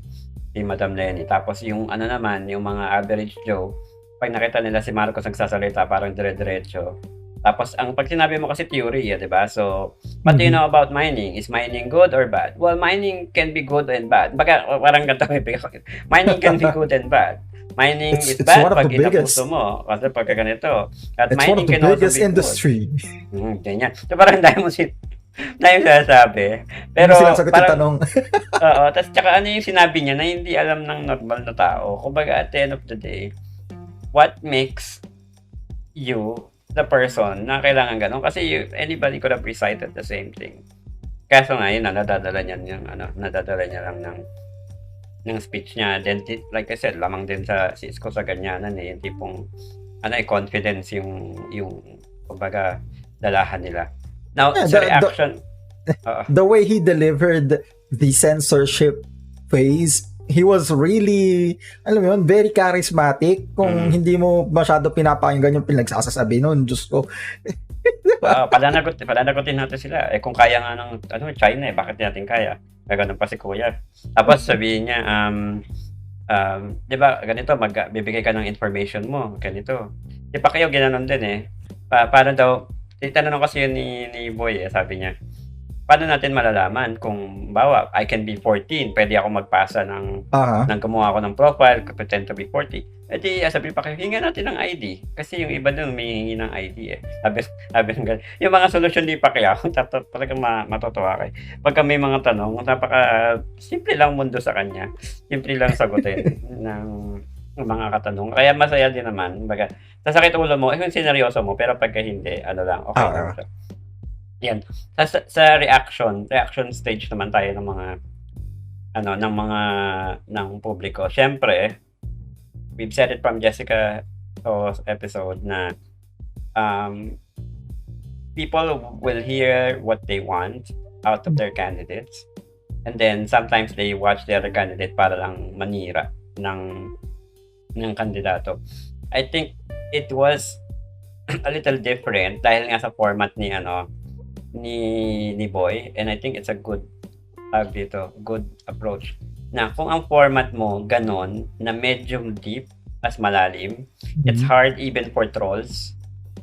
Madam Leni. Tapos yung naman, yung mga average Joe, pag nakita nila si Marcos nagsasalita, parang dire-diretso. Tapos, pag sinabi mo kasi theory, di ba? So, what do you know about mining? Is mining good or bad? Well, mining can be good and bad. Baga, parang ganito, mining can be good and bad. Mining is bad pag inapuso mo. Kasi pagka ganito. At it's mining one of the can also biggest be industry. good. Ganyan. So, parang dahil mo sinasabi. Pero, sinasagot yung tanong. Oo. Tapos, tsaka yung sinabi niya na hindi alam ng normal na tao. Kumbaga, at the end of the day, what makes you the person na kailangan ganun? Kasi anybody could have recited the same thing. Kaso nga, yun nadadala niya lang ng speech niya. Then, like I said, lamang din si Isko sa ganyanan yung tipong, confidence yung kumbaga, dalahan nila. Now, sa reaction, the way he delivered the censorship phase, he was really, alam mo yun, very charismatic. Kung hindi mo masyado pinapakinggan yung pinagsasasabi nun, Diyos ko. Palanagutin natin sila. Kung kaya nga ng China, bakit natin kaya? Ganun pa si Kuya. Tapos sabihin niya, di ba, ganito, bibigay ka ng information mo, ganito. Di pa kayo ginanon din paano daw, titanong kasi yun ni Boy sabi niya, paano natin malalaman kung bawa, I can be 14, pwede ako magpasa ng gumawa ako ng profile, pretend to be 40. Di sabi pa kayo, hinga natin ng ID. Kasi yung iba dun, humihingi ng ID Sabi ng ganun. Yung mga solusyon di pa kaya, talagang matutuwa kayo. Pagka may mga tanong, simple lang mundo sa kanya. Simple lang sagutin ng mga katanong. Kaya masaya din naman. Baga, sasakit ulo mo, kung sineryoso mo, pero pagka hindi, lang, okay lang siya. Yan. Sa reaction stage naman tayo ng mga ng publiko. Syempre, we've said it from Jessica's episode na people will hear what they want out of their candidates, and then sometimes they watch the other candidate para lang manira ng kandidato. I think it was a little different dahil nga sa format ni Boy, and I think it's a good approach. Na kung ang format mo ganon na medium deep as malalim, it's hard even for trolls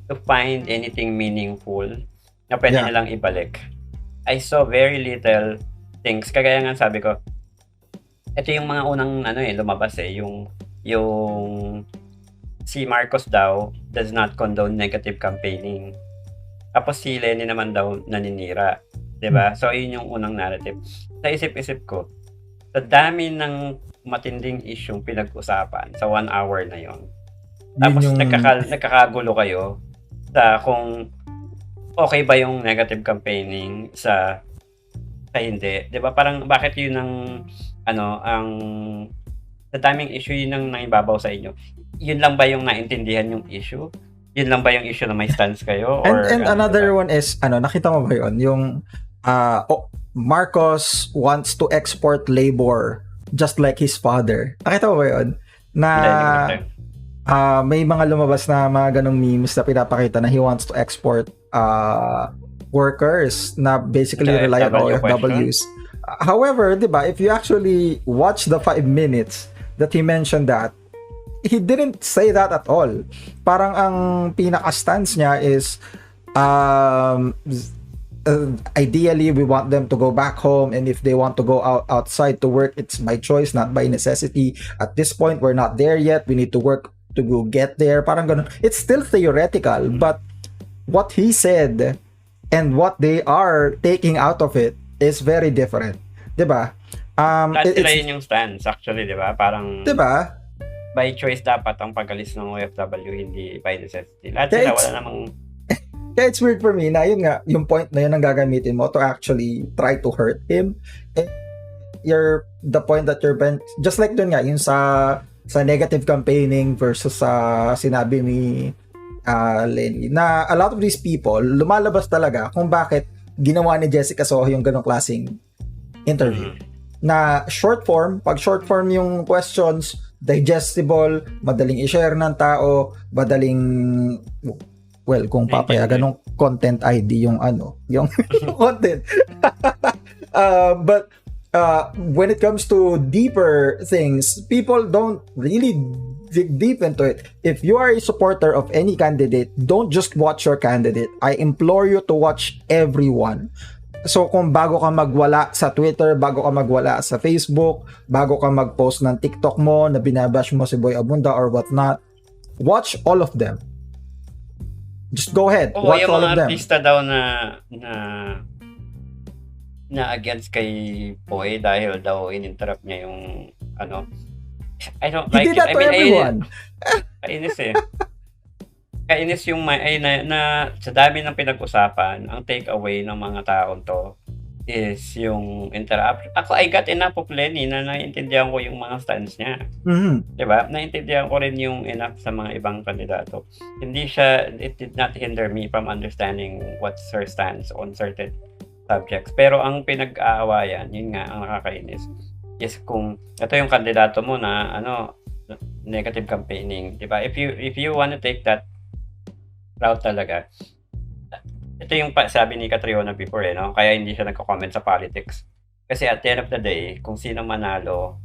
to find anything meaningful na pwede nilang ibalik. I saw very little things. Kagaya nga sabi ko, ito yung mga unang lumabas yung si Marcos daw does not condone negative campaigning. Tapos si Leni naman daw naninira. Diba? So, yun yung unang narrative. Sa isip-isip ko, sa dami ng matinding isyong pinag-usapan sa 1 hour na yon. Tapos nagkakagulo kayo sa kung okay ba yung negative campaigning sa hindi, 'di ba parang bakit yun ang ang sa daming issue yun ang naibabaw sa inyo. Yun lang ba yung naintindihan yung issue? Yun lang ba yung issue na may stance kayo And or ano, 'di ba? another one is nakita mo ba 'yon? Yung Marcos wants to export labor just like his father. Nakita mo ba 'yon? Na Hindi ko na may mga lumabas na mga ganong memes na pinapakita na he wants to export workers na basically Sa rely on OFW OFWs. However, 'di ba, if you actually watch the 5 minutes that he mentioned that, he didn't say that at all. Parang ang pinaka-stance niya is ideally we want them to go back home, and if they want to go outside to work, it's by choice, not by necessity. At this point, we're not there yet. We need to work to go get there. Parang ganun. It's still theoretical, but what he said and what they are taking out of it is very different. 'Di ba? Lahat sila yun yung stance actually, 'di ba? Parang 'di ba? by choice dapat ang pag-alis ng OFW, hindi by necessity. Lahat Kaya sila wala namang Kaya it's weird for me na yun nga, yung point na yun ang gagamitin mo to actually try to hurt him. And the point that you're just like dun nga, yung sa negative campaigning versus sa sinabi ni Leni, na a lot of these people, lumalabas talaga kung bakit ginawa ni Jessica Soho yung ganong klaseng interview. Na short form, pag short form yung questions, digestible, madaling i-share ng tao, madaling kung papayagan ng content ID yung yung content. But when it comes to deeper things, people don't really dig deep into it. If you are a supporter of any candidate, don't just watch your candidate. I implore you to watch everyone. So kung bago ka magwala sa Twitter, bago ka magwala sa Facebook, bago ka mag-post ng TikTok mo na binabash mo si Boy Abunda or whatnot, watch all of them. Just go ahead. Watch yung all of mga them. artista daw na against kay Boy dahil daw in-interrupt niya yung I don't like He did that to everyone. Kainis eh. Kainis yung na sa dami ng pinag-usapan, ang takeaway ng mga taong to is yung interrupt. Ako, I got enough of Leni na naiintindihan ko yung mga stance niya. Mm-hmm. Diba? Naiintindihan ko rin yung enough sa mga ibang kandidato. It did not hinder me from understanding what's her stance on certain subjects. Pero ang pinag-aawayan, yun nga, ang nakakainis, is kung ito yung kandidato mo na negative campaigning. Diba? If you want to take that route talaga, ito yung sabi ni Catriona before no? Kaya hindi siya nagko-comment sa politics. Kasi at the end of the day, kung sino manalo,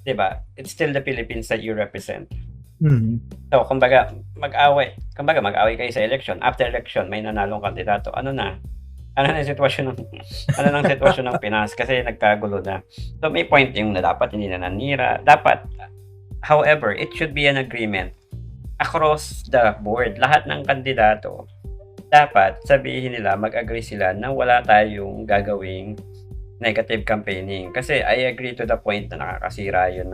'di ba? It's still the Philippines that you represent. Mm-hmm. So, kumbaga mag-away kayo sa election. After election, may nanalong kandidato. Ano na yung sitwasyon ng Pinas kasi nagkagulo na. So, may point yung na dapat hindi na nanira. Dapat, however, it should be an agreement across the board. Lahat ng kandidato dapat sabihin nila, mag-agree sila na wala tayong gagawing negative campaigning. Kasi I agree to the point na nakakasira yun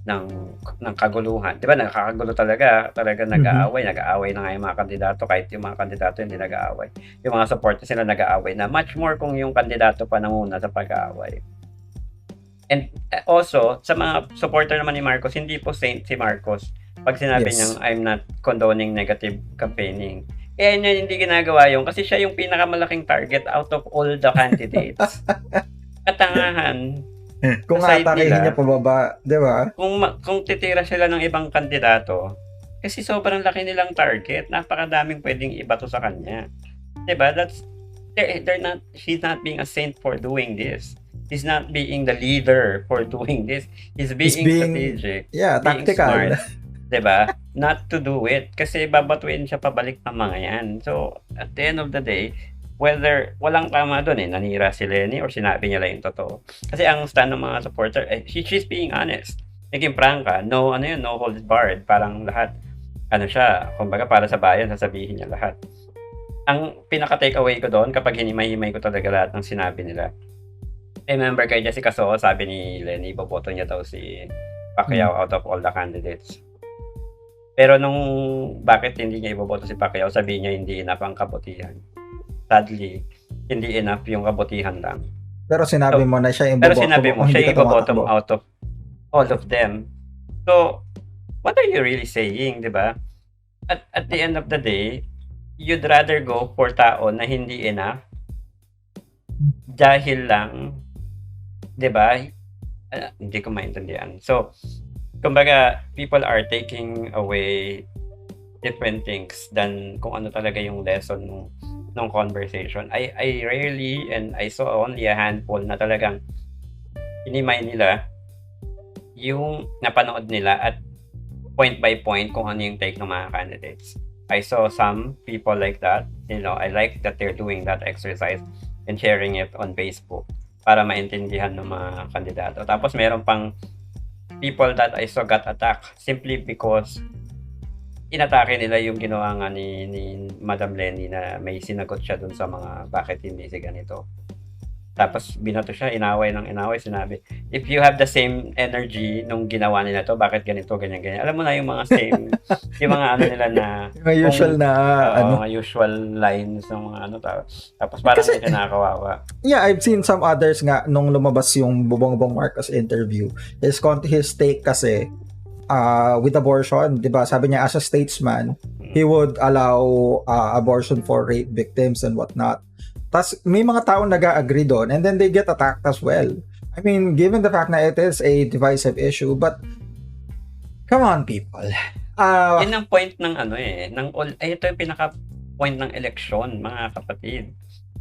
ng kaguluhan. Di ba? Nakakagulo talaga nag-aaway na nga yung mga kandidato, kahit yung mga kandidato hindi nag-aaway. Yung mga supporters sila nag-aaway na much more kung yung kandidato pa nanguna sa pag-aaway. And also, sa mga supporter naman ni Marcos, hindi po saint si Marcos. Pag sinabi niyang I'm not condoning negative campaigning. Kaya niya hindi ginagawa yun kasi siya yung pinakamalaking target out of all the candidates. Katangahan. Kung atakihin niya pababa, di ba? Kung titira sila ng ibang kandidato, kasi sobrang laki nilang target, napakadaming pwedeng ibato sa kanya. Di ba? She's not being a saint for doing this. He's not being the leader for doing this. He's being strategic. Yeah, tactical. Smart. Diba? Not to do it. Kasi babatuin siya pabalik ng mga yan. So, at the end of the day, whether walang tama doon nanira si Leni or sinabi niya lang yung totoo. Kasi ang stand ng mga supporter, she's being honest. Naging prangka. No holds barred. Parang lahat, kumbaga para sa bayan, sasabihin niya lahat. Ang pinaka-takeaway ko doon, kapag hinimay-himay ko talaga lahat ng sinabi nila, remember kay Jessica Soho, sabi ni Leni, boboto niya daw si Pacquiao out of all the candidates. Pero nung bakit hindi niya iboboto si Pacquiao, sabihin niya hindi enough ang kabutihan. Sadly, hindi enough yung kabutihan lang. Pero sinabi So, mo na siya yung pero boboto sinabi mo mo, kung hindi siya ka yung iboboto mo tumatakbo. out of all of them. So, what are you really saying, di ba? At the end of the day, you'd rather go for tao na hindi enough dahil lang, di ba? Hindi ko maintindihan. So, kumbaga, people are taking away different things than kung ano talaga yung lesson nung conversation. I rarely and I saw only a handful na talagang inimay nila yung napanood nila at point by point kung ano yung take ng mga candidates. I saw some people like that. You know, I like that they're doing that exercise and sharing it on Facebook para maintindihan ng mga kandidato. Tapos meron pang people that I saw got attacked simply because inatake nila yung ginawa nga ni Madam Leni na may sinagot siya dun sa mga bakit hindi si ganito. Tapos binato siya, inaway, sinabi, if you have the same energy nung ginawa nila to, bakit ganito, ganyan, ganyan. Alam mo na yung mga same, yung mga ano nila na, Yung usual na mga usual lines ng mga ano, tapos parang Kasi- kinakawawa. Yeah, I've seen some others nga nung lumabas yung Bongbong Marcos interview. His take kasi with abortion, 'di ba? Sabi niya as a statesman, he would allow abortion for rape victims and whatnot. Tas may mga tao nag-agree doon and then they get attacked as well. I mean, given the fact na it is a divisive issue, but come on people. Yun ang point ng ano ito yung pinaka point ng eleksyon, mga kapatid.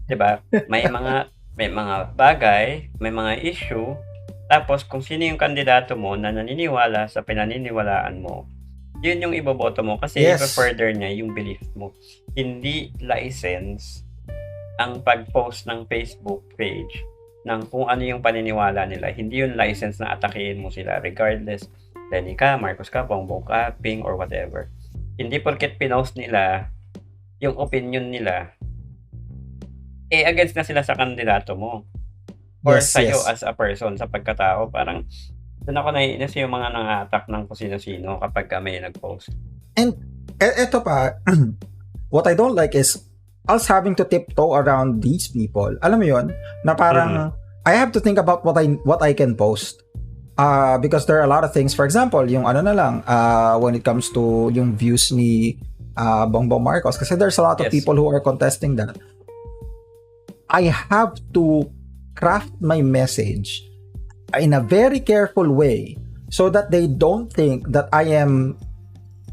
'Di ba? May mga bagay, may mga issue, tapos kung sino yung kandidato mo na naniniwala sa pinaniniwalaan mo, yun yung iboboto mo kasi Yes. i-further niya yung belief mo. Hindi license ang pag-post ng Facebook page ng kung ano yung paniniwala nila. Hindi yung license na atakihin mo sila regardless Leni ka, Marcos ka, Bongbong ka, Ping or whatever. Hindi porket pinost nila yung opinion nila against na sila sa kandidato mo or Yes, sa'yo yes. as a person, sa pagkatao. Parang doon ako naiinis yung mga nang-attack ng kung sino-sino kapag may nag-post. Eto pa, what I don't like is us having to tiptoe around these people. Alam mo yon na parang I have to think about what I can post. Because there are a lot of things. For example, yung ano na lang, when it comes to yung views ni Bongbong Marcos, kasi there's a lot of Yes. people who are contesting that. I have to craft my message in a very careful way so that they don't think that I am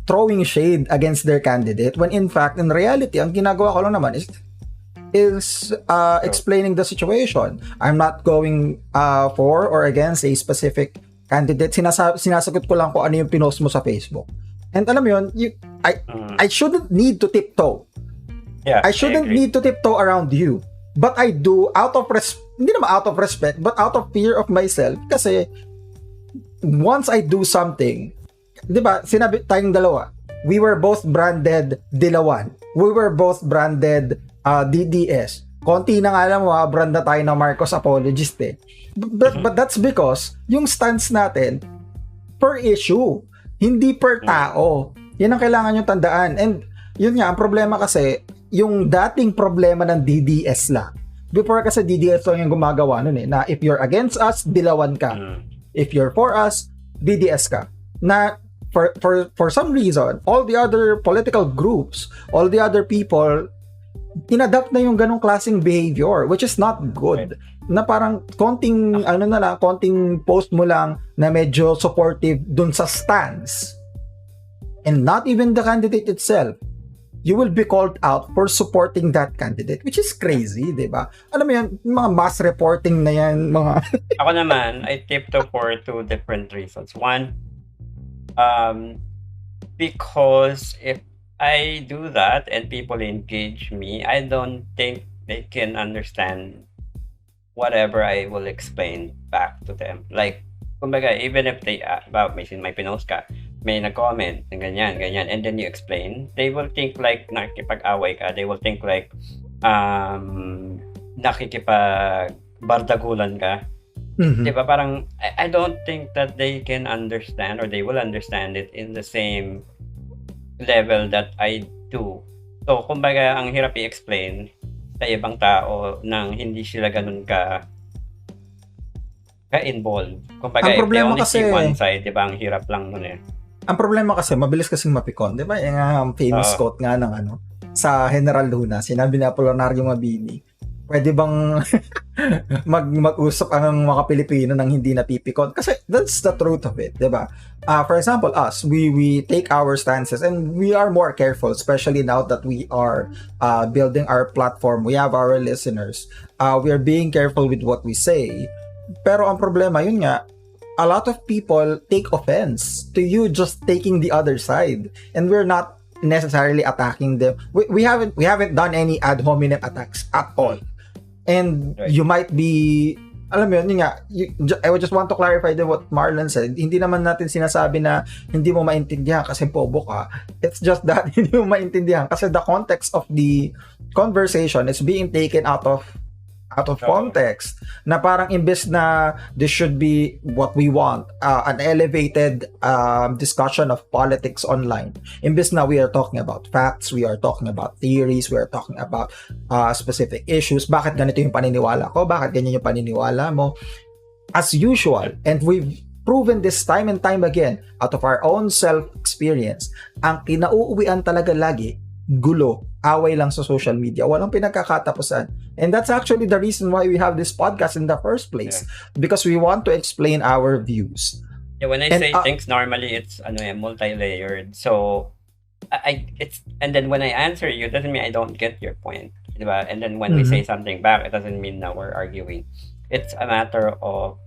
throwing shade against their candidate when in fact, in reality, ang ginagawa ko lang naman is explaining the situation. I'm not going for or against a specific candidate. Sinasagot ko lang kung ano yung pinost mo sa Facebook. And alam mo yun, I shouldn't need to tiptoe. Yeah, I shouldn't agree. need to tiptoe around you. But I do out of hindi naman out of respect, but out of fear of myself. Kasi once I do something, di ba, sinabi tayong dalawa, we were both branded Dilawan. We were both branded DDS. Konti na nga lang brand na tayo ng Marcos apologist eh. But that's because yung stance natin per issue, hindi per tao. Yan ang kailangan yung tandaan. And yun nga, ang problema kasi, yung dating problema ng DDS lang. Before kasi DDS lang yung gumagawa nun eh, na if you're against us, Dilawan ka. If you're for us, DDS ka. Na for some reason, all the other political groups, all the other people, inadapt na yung ganong klaseng behavior, which is not good. Na parang konting konting post mo lang na medyo supportive dun sa stance. And not even the candidate itself. You will be called out for supporting that candidate, which is crazy, di ba? Alam mo yan, mga mass reporting na yan, mga... Ako naman, I tiptoe for two different reasons. One, because if I do that and people engage me, I don't think they can understand whatever I will explain back to them. Like, kumbaga, even if they, may pinost ka, may nag-comment, ganyan, and then you explain, they will think like nakikipag-away ka, they will think like nakikipag-bardagulan ka. Diba? Parang, I don't think that they can understand or they will understand it in the same level that I do. So, kumbaga ang hirap i-explain sa ibang tao nang hindi sila gano'n ka-involved. Kumbaga Ang if they problema only see kasi, one side, 'di ba, ang hirap lang nun, eh. mabilis kasing mapikon. Di ba? Yung famous Oo, quote nga ng sa General Luna, sinabi na Apolinario Mabini, pwede bang mag-usap ang mga Pilipino nang hindi napipikon? Kasi that's the truth of it, di ba? For example, us, we take our stances and we are more careful, especially now that we are building our platform. We have our listeners. We are being careful with what we say. Pero ang problema, yun nga, a lot of people take offense to you just taking the other side, and we're not necessarily attacking them. We haven't done any ad hominem attacks at all, and right. you might be, alam mo yun nga, I would just want to clarify what Marlon said. Hindi naman natin sinasabi na hindi mo maintindihan kasi bobo ka. It's just that hindi mo maintindihan kasi the context of the conversation is being taken out of Oo, context, na parang imbes na this should be what we want, an elevated discussion of politics online, imbes na we are talking about facts, we are talking about theories, we are talking about specific issues. Bakit ganito yung paniniwala ko, bakit ganyan yung paniniwala mo, as usual. And we've proven this time and time again out of our own self-experience, ang kinauuwian talaga lagi, gulo, away lang sa social media, walang pinagkakatapusan. And that's actually the reason why we have this podcast in the first place, because we want to explain our views. Yeah, when I And say things, normally it's multi-layered. So, and then when I answer you, doesn't mean I don't get your point, diba? And then when we say something back, it doesn't mean that we're arguing. It's a matter of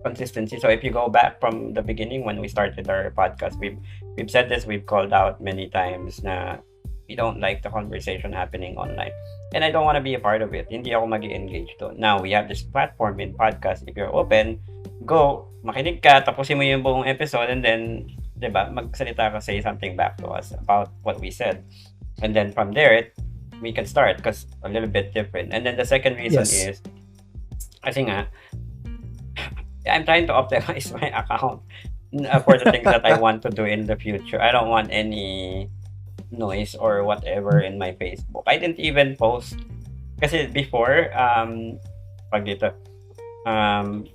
consistency. So if you go back from the beginning when we started our podcast, we've said this, we've called out many times na we don't like the conversation happening online. And I don't want to be a part of it. Hindi ako mag-engage doon. Now, we have this platform in podcast. If you're open, go, makinig ka, tapusin mo yung buong episode, and then, diba, magsalita ka, say something back to us about what we said. And then from there, we can start because a little bit different. And then the second reason is, kasi nga, I'm trying to optimize my account for the things that I want to do in the future. I don't want any noise or whatever in my Facebook. I didn't even post kasi before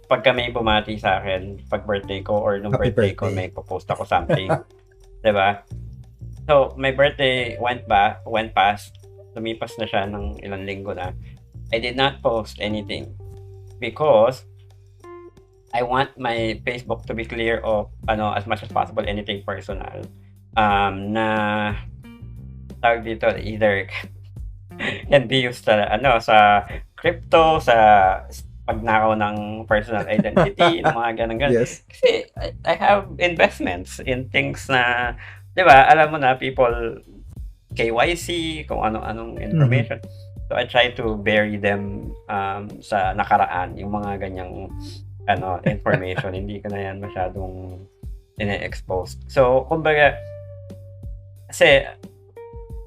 pagka may bumati sa akin pag birthday ko or nung Happy birthday ko, birthday. may post ako something. 'Di ba? So my birthday went past, lumipas na siya ng ilang linggo na. I did not post anything because I want my Facebook to be clear of as much as possible anything personal na tawag dito, either can be used sa crypto, sa pagnakaw ng personal identity, ng mga ganun. Yes. Kasi I have investments in things na, di ba, alam mo na, people, KYC, kung ano-anong information. So I try to bury them sa nakaraan, yung mga ganyang information. Hindi ko na yan masyadong ine-expose. So, kumbaga, kasi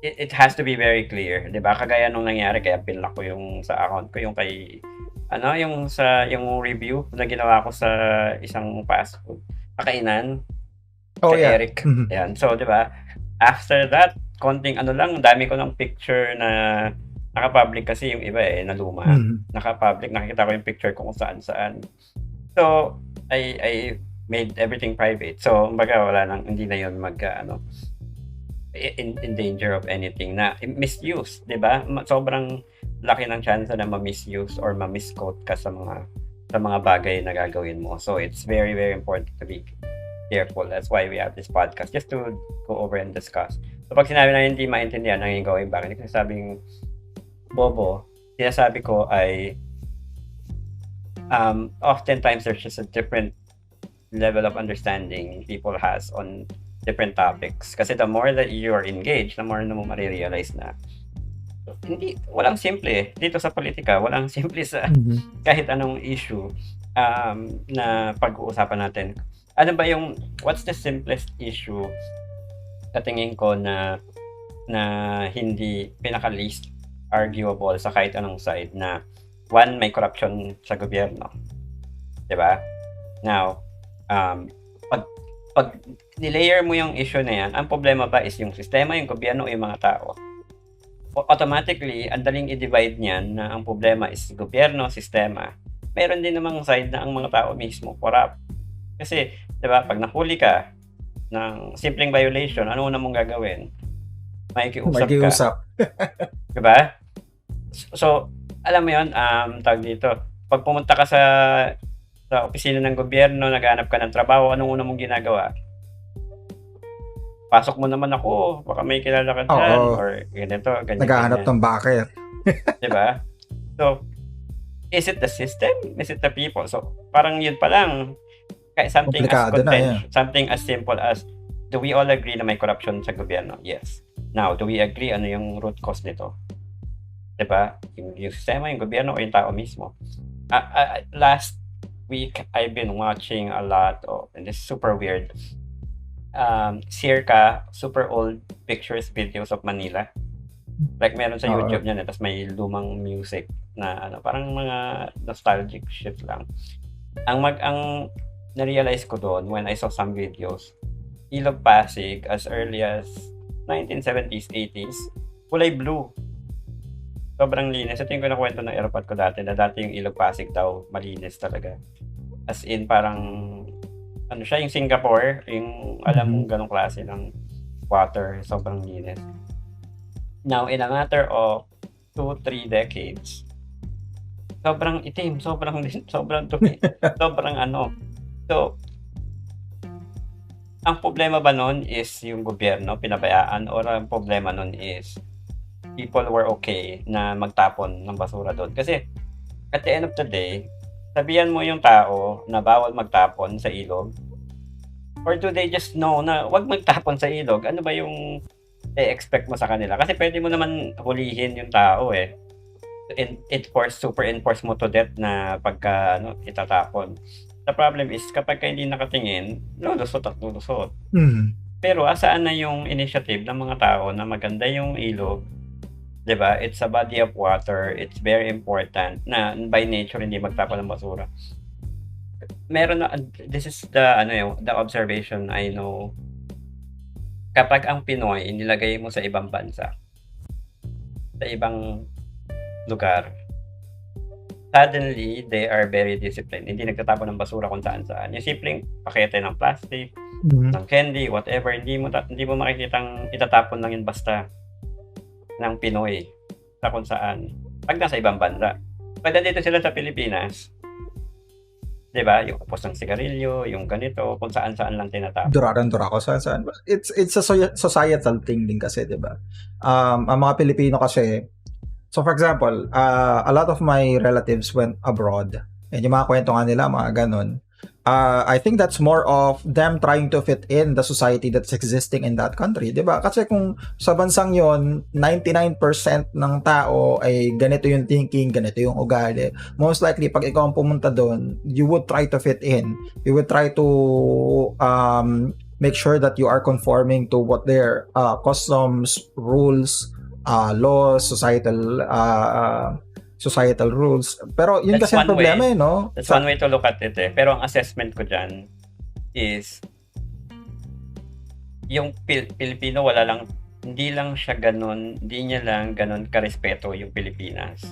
it has to be very clear, 'di ba? Kagaya nung nangyari, kaya pinlock ko yung sa account ko, yung kay yung review na ginawa ko sa isang fast food kakainan, kay Eric. Yan. So, 'di ba? After that, konting lang, dami ko ng picture na naka-public kasi yung iba na luma. Naka-public, nakikita ko yung picture ko kung saan-saan. So, I made everything private. So, wala nang, hindi na yun in danger of anything na misuse, 'di ba? Sobrang laki ng chance na ma-misuse or ma-misquote ka sa mga bagay na gagawin mo. So it's very, very important to be careful. That's why we have this podcast, just to go over and discuss. So pag sinabi na hindi maintindihan ng gawin, bakit hindi sabing bobo, sinasabi ko ay oftentimes there's just a different level of understanding people has on different topics. Kasi the more that you are engaged, the more na mo marirealize na walang simple dito sa politika, walang simple sa kahit anong issue na pag-uusapan natin. What's the simplest issue sa tingin ko na hindi pinaka-least arguable sa kahit anong side, na one, may corruption sa gobyerno. 'Di ba? Now, pag nilayer mo yung issue na yan, ang problema ba is yung sistema, yung gobyerno, o yung mga tao? Automatically, ang daling i-divide niyan na ang problema is gobyerno, sistema. Meron din namang side na ang mga tao mismo corrupt. Kasi, 'di ba, pag nahuli ka ng simpleng violation, ano una mong gagawin? Makikiusap ka, Mag-iusap. 'di ba? So, alam mo 'yon, tawag dito, pag pumunta ka sa opisina ng gobyerno, naghahanap ka ng trabaho, anong una mong ginagawa? Pasok mo naman ako, baka may kilala ka diyan Oo. or ganito, Naghahanap ganyan. ng backer. 'Di ba? So, is it the system? Is it the people? So, parang yun pa lang, kahit Komplikado na yan. something as simple as, do we all agree na may corruption sa gobyerno? Yes. Now, do we agree ano yung root cause nito? 'Di ba? Yung sistema, yung gobyerno, o yung tao mismo? Last week, I've been watching a lot of, and this is super weird, circa super old pictures, videos of Manila. Like meron sa Oo. YouTube niyan, tapos may lumang music na ano, parang mga nostalgic shit lang. Ang na-realize ko doon when I saw some videos, Ilog Pasig as early as 1970s, 80s, kulay blue. Sobrang linis. Ito yung kinukwento ng aeroport ko dati, na dati yung Ilog Pasig daw malinis talaga. As in parang ano siya, yung Singapore, yung alam mong ganong klase ng water, sobrang linis. Now, in a matter of 2-3 decades, sobrang itim, sobrang dumi, sobrang ano. So, ang problema ba nun is yung gobyerno pinabayaan, or ang problema nun is people were okay na magtapon ng basura doon? Kasi at the end of the day, sabihan mo yung tao na bawal magtapon sa ilog, or do they just know na wag magtapon sa ilog? Ano ba yung expect mo sa kanila? Kasi pwede mo naman hulihin yung tao super enforce mo to death na pagka itatapon. The problem is kapag hindi nakatingin, lulusot at lulusot. Pero asaan na yung initiative ng mga tao na maganda yung ilog? 'Di ba? It's a body of water. It's very important na by nature hindi magtapon ng basura. Meron na, this is the observation I know. Kapag ang Pinoy inilagay mo sa ibang bansa, sa ibang lugar, suddenly they are very disciplined. Hindi nagtatapon ng basura kung saan-saan. Yung simpleng pakete ng plastic, ng candy, whatever, hindi mo makikitang itatapon lang yun basta ng Pinoy sa kung saan. Pag nasa ibang bansa. Pag nandito sila sa Pilipinas, 'di ba? Yung upos ng sigarilyo, yung ganito, kung saan-saan lang tinatapon. Dura ko saan. It's a societal thing din kasi, 'di ba? Ang mga Pilipino kasi, so for example, a lot of my relatives went abroad. And yung mga kwento nga nila, mga ganun. I think that's more of them trying to fit in the society that's existing in that country, 'di ba? Kasi kung sa bansang 'yon, 99% ng tao ay ganito yung thinking, ganito yung ugali. Most likely pag ikaw ang pumunta doon, you would try to fit in. You would try to make sure that you are conforming to what their customs, rules, laws, societal rules. Pero yun That's kasi ang one problema way. no? That's one way to look at it Pero ang assessment ko dyan is yung Pilipino hindi niya lang ganun karespeto yung Pilipinas.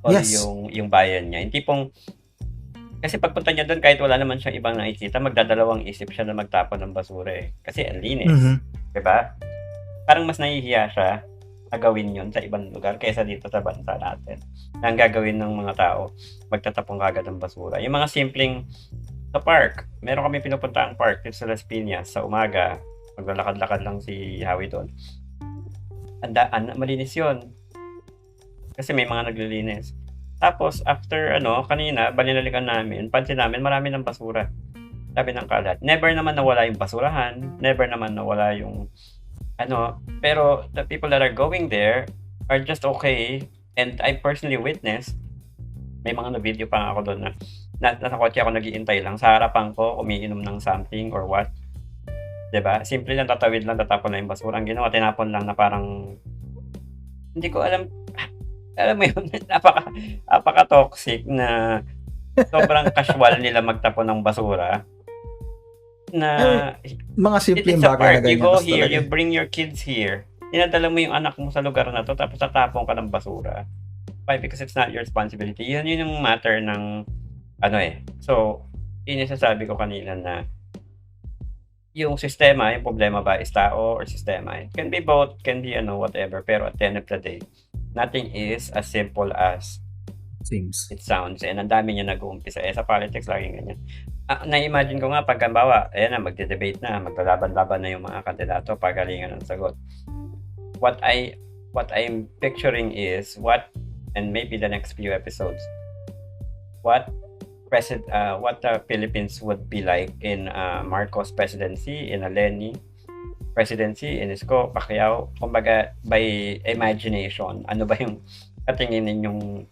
O Yes. yung bayan niya. Yung tipong, kasi pagpunta niya doon, kahit wala naman siyang ibang nakikita, magdadalawang isip siya na magtapon ng basura Kasi ang linis. Diba? Parang mas nahihiya siya gawin yun sa ibang lugar kaysa dito sa bansa natin. Ang gagawin ng mga tao, magtatapong kagad ng basura. Yung mga simpleng sa park, meron kami pinupuntaang park dito sa Las Piñas sa umaga. Maglalakad-lakad lang si Howie doon. Malinis yun. Kasi may mga naglilinis. Tapos, after kanina, balinalikan namin, pansin namin, marami ng basura. Sabi ng kalat, never naman nawala yung basurahan, never naman nawala yung pero the people that are going there are just okay. And I personally witnessed, may mga na-video pa ako doon na nasa kotse ako nag-iintay lang, sa harapan ko, umiinom ng something or what. 'Di ba? Simple lang, tatawid lang, tatapon lang yung basura. Ang ginawa, tinapon lang na parang, hindi ko alam mo yun, napaka-toxic na sobrang casual nila magtapon ng basura. na Mga simpleng it's a bagay na part. You ganyan go kasi here, talaga. you bring your kids here. Dinadala mo yung anak mo sa lugar na to, tapos tatapon ka ng basura. Why? Because it's not your responsibility. Yun yung matter ng So, yun yung sasabi ko kanina na yung sistema, yung problema ba is tao or sistema? It can be both, can be whatever. Pero at the end of the day, nothing is as simple as Seems. it sounds. And ang dami niya nag-uumpisa. Sa politics, laging ganyan. Na-imagine ko nga, pagkambawa, ayan na, magde-debate na, maglalaban-laban na yung mga kandidato, pagalingan ng sagot. What I'm picturing is and maybe the next few episodes, what the Philippines would be like in Marcos presidency, in a Leni presidency, in Isko, Pacquiao. Kumbaga, by imagination, ano ba yung katingin ninyong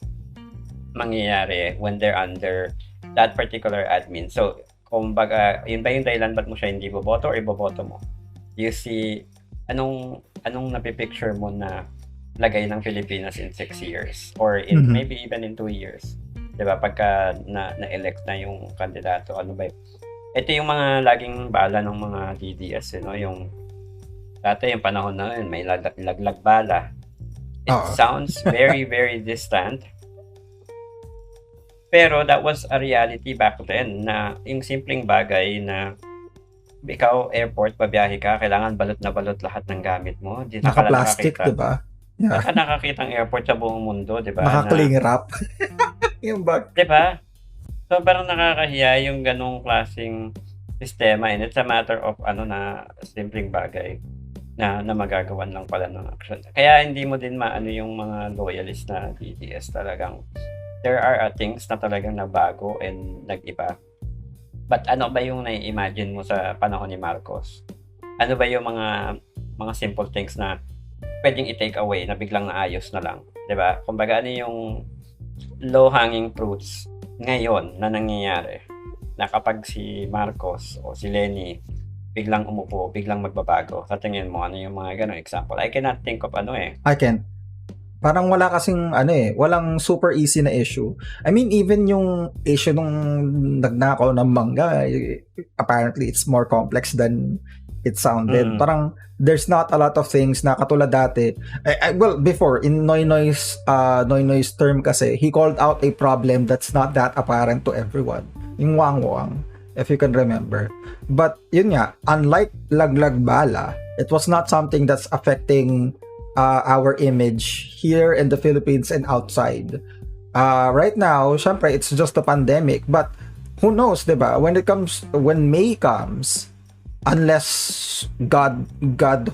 mangyayari when they're under that particular admin? So, kumbaga, yun ba yung dahilan ba't mo siya hindi boboto or iboboto mo? You see, anong napipicture mo na lagay ng Pilipinas in 6 years or in maybe even in 2 years? Diba? Pagka na-elect na yung kandidato, ano ba yun? Ito yung mga laging bala ng mga DDS, yung dati yung panahon na yun, may laglag bala. It sounds very, very distant. Pero that was a reality back then na yung simpleng bagay na ikaw, airport, pabiyahe ka, kailangan balot na balot lahat ng gamit mo. Naka-plastic, diba? Yeah. Nakakita ang airport sa buong mundo, diba? Naka-cling wrap. Yung bag. Diba? So, parang nakakahiya yung ganong klaseng sistema and it's a matter of na simpleng bagay na magagawan lang pala ng action. Kaya hindi mo din maano yung mga loyalist na DDS talagang there are things na talagang nabago and nag-iba. But ano ba yung nai-imagine mo sa panahon ni Marcos? Ano ba yung mga simple things na pwedeng i-take away na biglang naayos na lang? Diba? Kumbaga ano yung low-hanging fruits ngayon na nangyayari na kapag si Marcos o si Leni biglang umupo, biglang magbabago. Sa tingin mo, ano yung mga ganong example? I cannot think of I can't. Parang wala kasing walang super easy na issue. I mean, even yung issue nung nagnakaw ng mangga, apparently it's more complex than it sounded. Parang there's not a lot of things na katulad dati. Well, before, in Noynoy's term kasi, he called out a problem that's not that apparent to everyone. Yung wang-wang, if you can remember. But yun nga, unlike laglag bala, it was not something that's affecting our image here in the Philippines and outside. Right now, syempre, it's just a pandemic. But who knows, diba? When May comes, unless God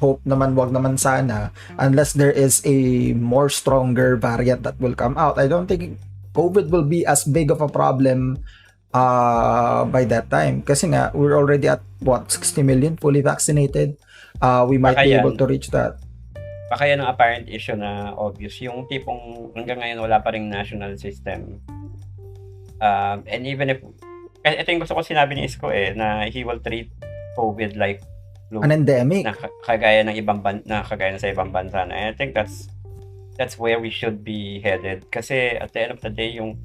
hope naman, wag naman sana, unless there is a more stronger variant that will come out, I don't think COVID will be as big of a problem by that time. Kasi nga, we're already at 60 million fully vaccinated. We might be able to reach that. Baka yan ang apparent issue na obvious. Yung tipong hanggang ngayon wala pa ring national system. And even if, ito yung gusto ko sinabi ni Isko na he will treat COVID like flu. An endemic. Na kagaya ng kagaya na sa ibang bansa. And I think that's where we should be headed. Kasi at the end of the day, yung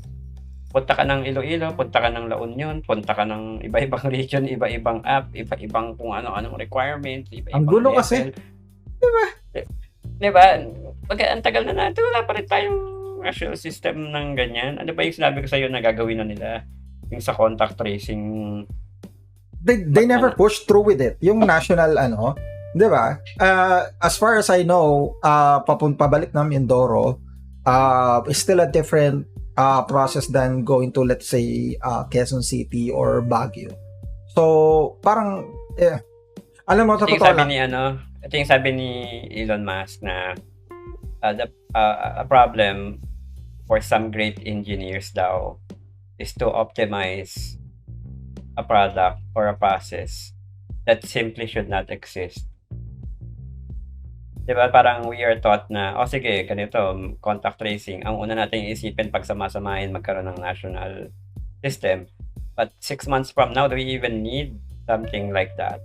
punta ka ng Iloilo, punta ka ng La Union, punta ka ng iba-ibang region, iba-ibang app, iba-ibang kung ano-anong requirements, iba-ibang ang gulo level. kasi. Diba? Diba? Ang tagal na natin, wala pa rin tayong national system ng ganyan. Ano ba yung sinabi ko sa'yo na gagawin na nila? Yung sa contact tracing. They never pushed through with it. Yung national, diba? As far as I know, pabalik na Mindoro, is still a different process than going to, let's say, Quezon City or Baguio. So, parang, alam mo, totoo lang. Ito yung sabi ni Elon Musk na a problem for some great engineers daw is to optimize a product or a process that simply should not exist. Diba? Parang we are taught na, sige, ganito, contact tracing. Ang una natin isipin pag samasamahin magkaroon ng national system. But 6 months from now, do we even need something like that?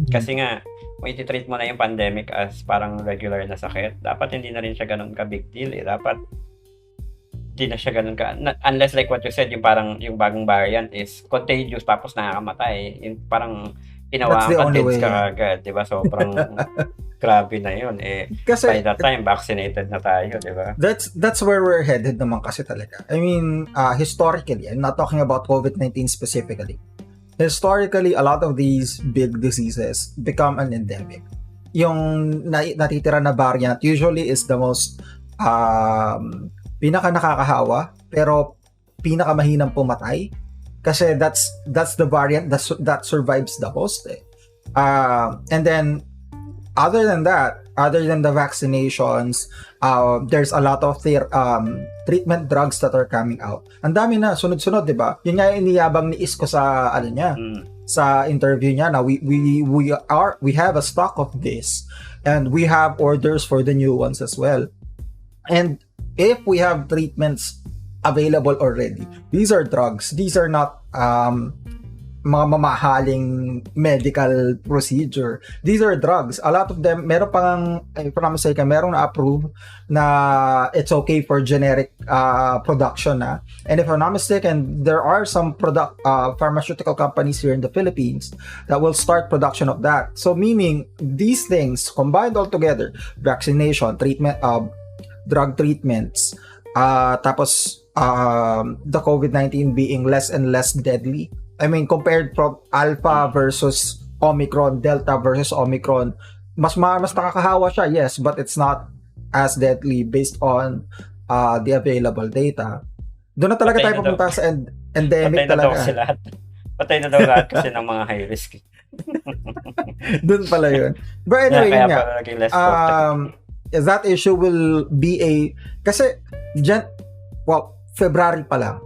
Kasi nga, kung iti-treat mo na yung pandemic as parang regular na sakit, dapat hindi na rin siya ganun ka big deal. Dapat Hindi na siya gano'n unless like what you said, yung parang yung bagong variant is contagious tapos nakakamatay, yung parang That's hinawakan the ka only deds way. ka Yeah. kaagad, 'di ba? Sobrang grabe na yun, by Kasi that time vaccinated na tayo, 'di ba? that's where we're headed naman kasi talaga. I mean, historically, I'm not talking about COVID-19 specifically. Historically, a lot of these big diseases become an endemic. Yung natitira na variant usually is the most pinaka nakakahawa pero pinaka mahinang pumatay kasi that's the variant that survives the host eh. And then other than the vaccinations, there's a lot of treatment drugs that are coming out. Ang dami na, sunod-sunod, di ba? Yun nga yung iniyabang ni Isko sa, ano niya, sa interview niya na we have a stock of this and we have orders for the new ones as well. And if we have treatments available already, these are drugs. These are not mga mamahaling medical procedure. These are drugs. A lot of them, meron pang, if I'm mistaken, meron na approved na it's okay for generic production na. And if I'm not mistaken, there are some pharmaceutical companies here in the Philippines that will start production of that. So meaning, these things combined all together, vaccination, treatment, drug treatments, tapos the COVID-19 being less and less deadly. I mean, compared from Alpha versus Omicron, Delta versus Omicron, mas nakakahawa siya, yes, but it's not as deadly based on the available data. Doon na talaga Patay tayo na papunta sa endemic Patay na daw talaga. kasi lahat. Patay na daw lahat kasi ng mga high risk. Doon pala yun. But anyway, Kaya yun nga. pala naging less protected. That issue will be kasi February pa lang.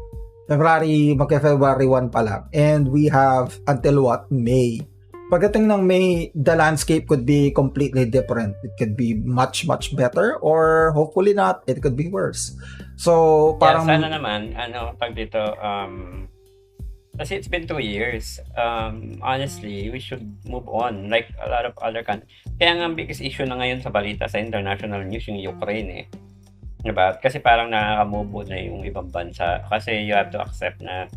Magka-February 1 pa lang. And we have until what? May. Pagdating ng May, the landscape could be completely different. It could be much, much better or hopefully not, it could be worse. So, parang... sana naman, pag dito, kasi it's been 2 years. Honestly, we should move on like a lot of other countries. Kaya nga ang biggest issue na ngayon sa balita sa international news yung Ukraine eh. Diba? Kasi parang nakaka-move na yung ibang bansa kasi you have to accept na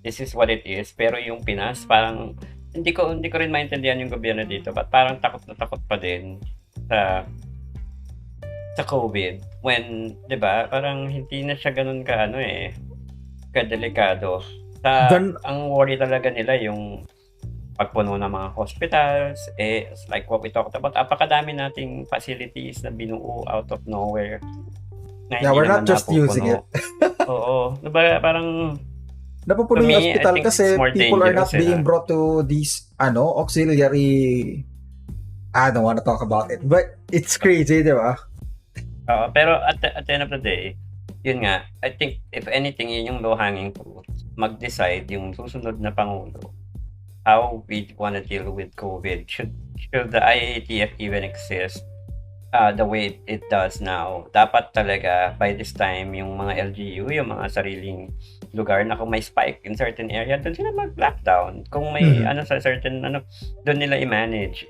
this is what it is. Pero yung Pinas, parang hindi ko rin maintindihan yung gobyerno dito, but parang takot na takot pa din sa COVID when, 'di ba? Parang hindi na siya ganoon kadelikado. Ang worry talaga nila yung pagpuno ng mga hospitals, like what we talked about, apakadami nating facilities na binuo out of nowhere. Yeah, we're not just using it. Oo. Diba, parang napupuno yung hospital kasi people are not being brought to these auxiliary. I don't want to talk about it, but it's crazy, di ba? Pero at the end of the day, yun nga, I think if anything, yun yung low-hanging fruit. Mag-decide yung susunod na Pangulo how we want to deal with COVID. Should the IATF even exist the way it does now? Dapat talaga by this time yung mga LGU, yung mga sariling lugar na kung may spike in certain area, doon sila mag-lockdown. Kung may sa certain doon nila i-manage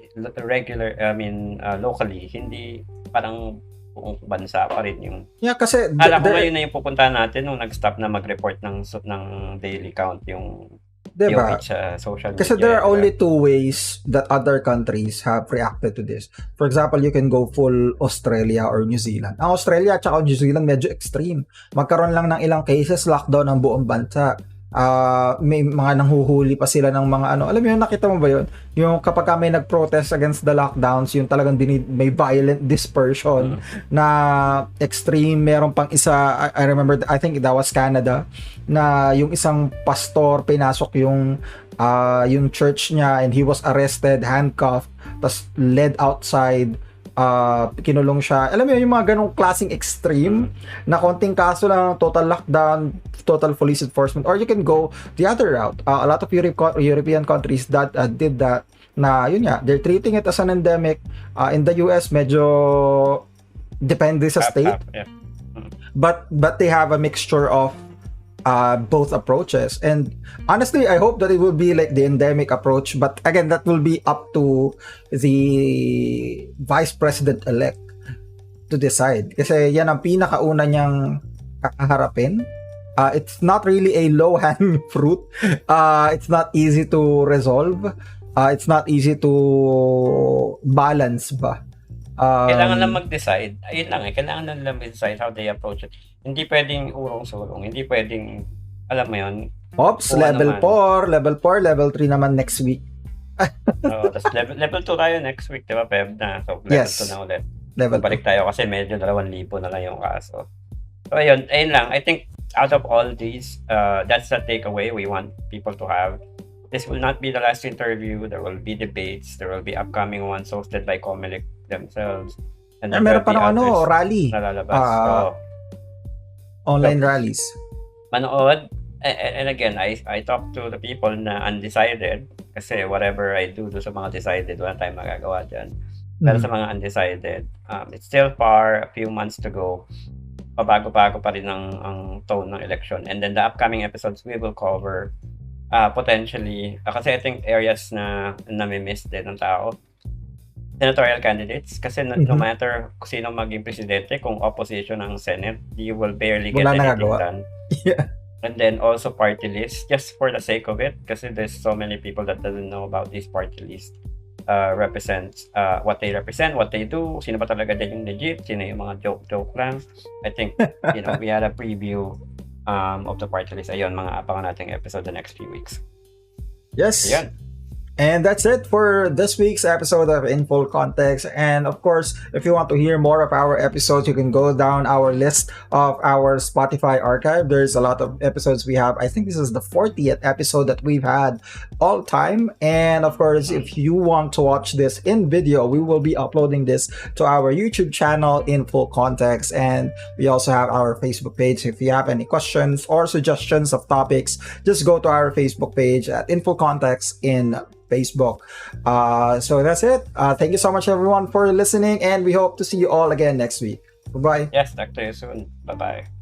locally, hindi parang buong bansa pa rin yung... Yeah, kasi... Alam ko ngayon na yung pupuntahan natin nung nag-stop na mag-report ng daily count yung diba? Sa social media. Kasi there are only two ways that other countries have reacted to this. For example, you can go full Australia or New Zealand. Ang Australia at saka New Zealand medyo extreme. Magkaroon lang ng ilang cases, lockdown ang buong bansa. May mga nanghuhuli pa sila ng mga alam mo yun, nakita mo ba yun? Yung kapag may nag-protest against the lockdowns, yung talagang may violent dispersion na extreme. Meron pang isa, I remember, I think that was Canada, na yung isang pastor, pinasok yung church niya and he was arrested, handcuffed, tas led outside, kinulong siya. Alam mo yun, yung mga ganong klaseng extreme na konting kaso lang, total lockdown, total police enforcement, or you can go the other route. A lot of European countries that did that, na yun nga, they're treating it as an endemic. In the US, medyo depende sa state. But they have a mixture of both approaches, and honestly I hope that it will be like the endemic approach, but again that will be up to the vice president elect to decide kasi yan ang pinakauna niyang kakaharapin. It's not really a low-hanging fruit. It's not easy to resolve. It's not easy to balance ba. Kailangan lang mag-decide. Ayun lang kailangan lang mag-decide how they approach it. Hindi pwedeng urong-surong, hindi pwedeng, alam mo yun, Ops, level 4, level 3 naman next week. tas level 2 tayo next week, diba, Feb na? So, level Yes. 2 na ulit. Level Balik tayo kasi medyo 2,000 na lang yung kaso. So, ayun lang. I think out of all these, that's the takeaway we want people to have. This will not be the last interview. There will be debates. There will be upcoming ones hosted by Comelec themselves. And meron pa ng rally. Na lalabas. Online rallies. Manood. And again, I talk to the people na undecided kasi whatever I do sa mga decided, wala tayong magagawa dyan. Pero sa mga undecided, it's still far, a few months to go. Pabago-bago pa rin ang tone ng election. And then the upcoming episodes, we will cover potentially, kasi I think areas na nami-miss din ng tao. Senatorial candidates, kasi no matter kung sino maging presidente, kung opposition ng Senate, you will barely get anything done. Yeah. And then also party list, just for the sake of it, kasi there's so many people that doesn't know about this party list. Represents what they represent, what they do, sino ba talaga din yung legit, sino yung mga joke lang. I think, we had a preview of the party list. Ayun, mga abangan nating episode the next few weeks. Yes. Ayun. And that's it for this week's episode of In Full Context. And of course, if you want to hear more of our episodes, you can go down our list of our Spotify archive. There's a lot of episodes we have. I think this is the 40th episode that we've had all time. And of course, if you want to watch this in video, we will be uploading this to our YouTube channel, In Full Context. And we also have our Facebook page. If you have any questions or suggestions of topics, just go to our Facebook page at In Full Context in Facebook. So that's it. Thank you so much, everyone, for listening, and we hope to see you all again next week. Bye-bye. Yes, talk to you soon. Bye-bye.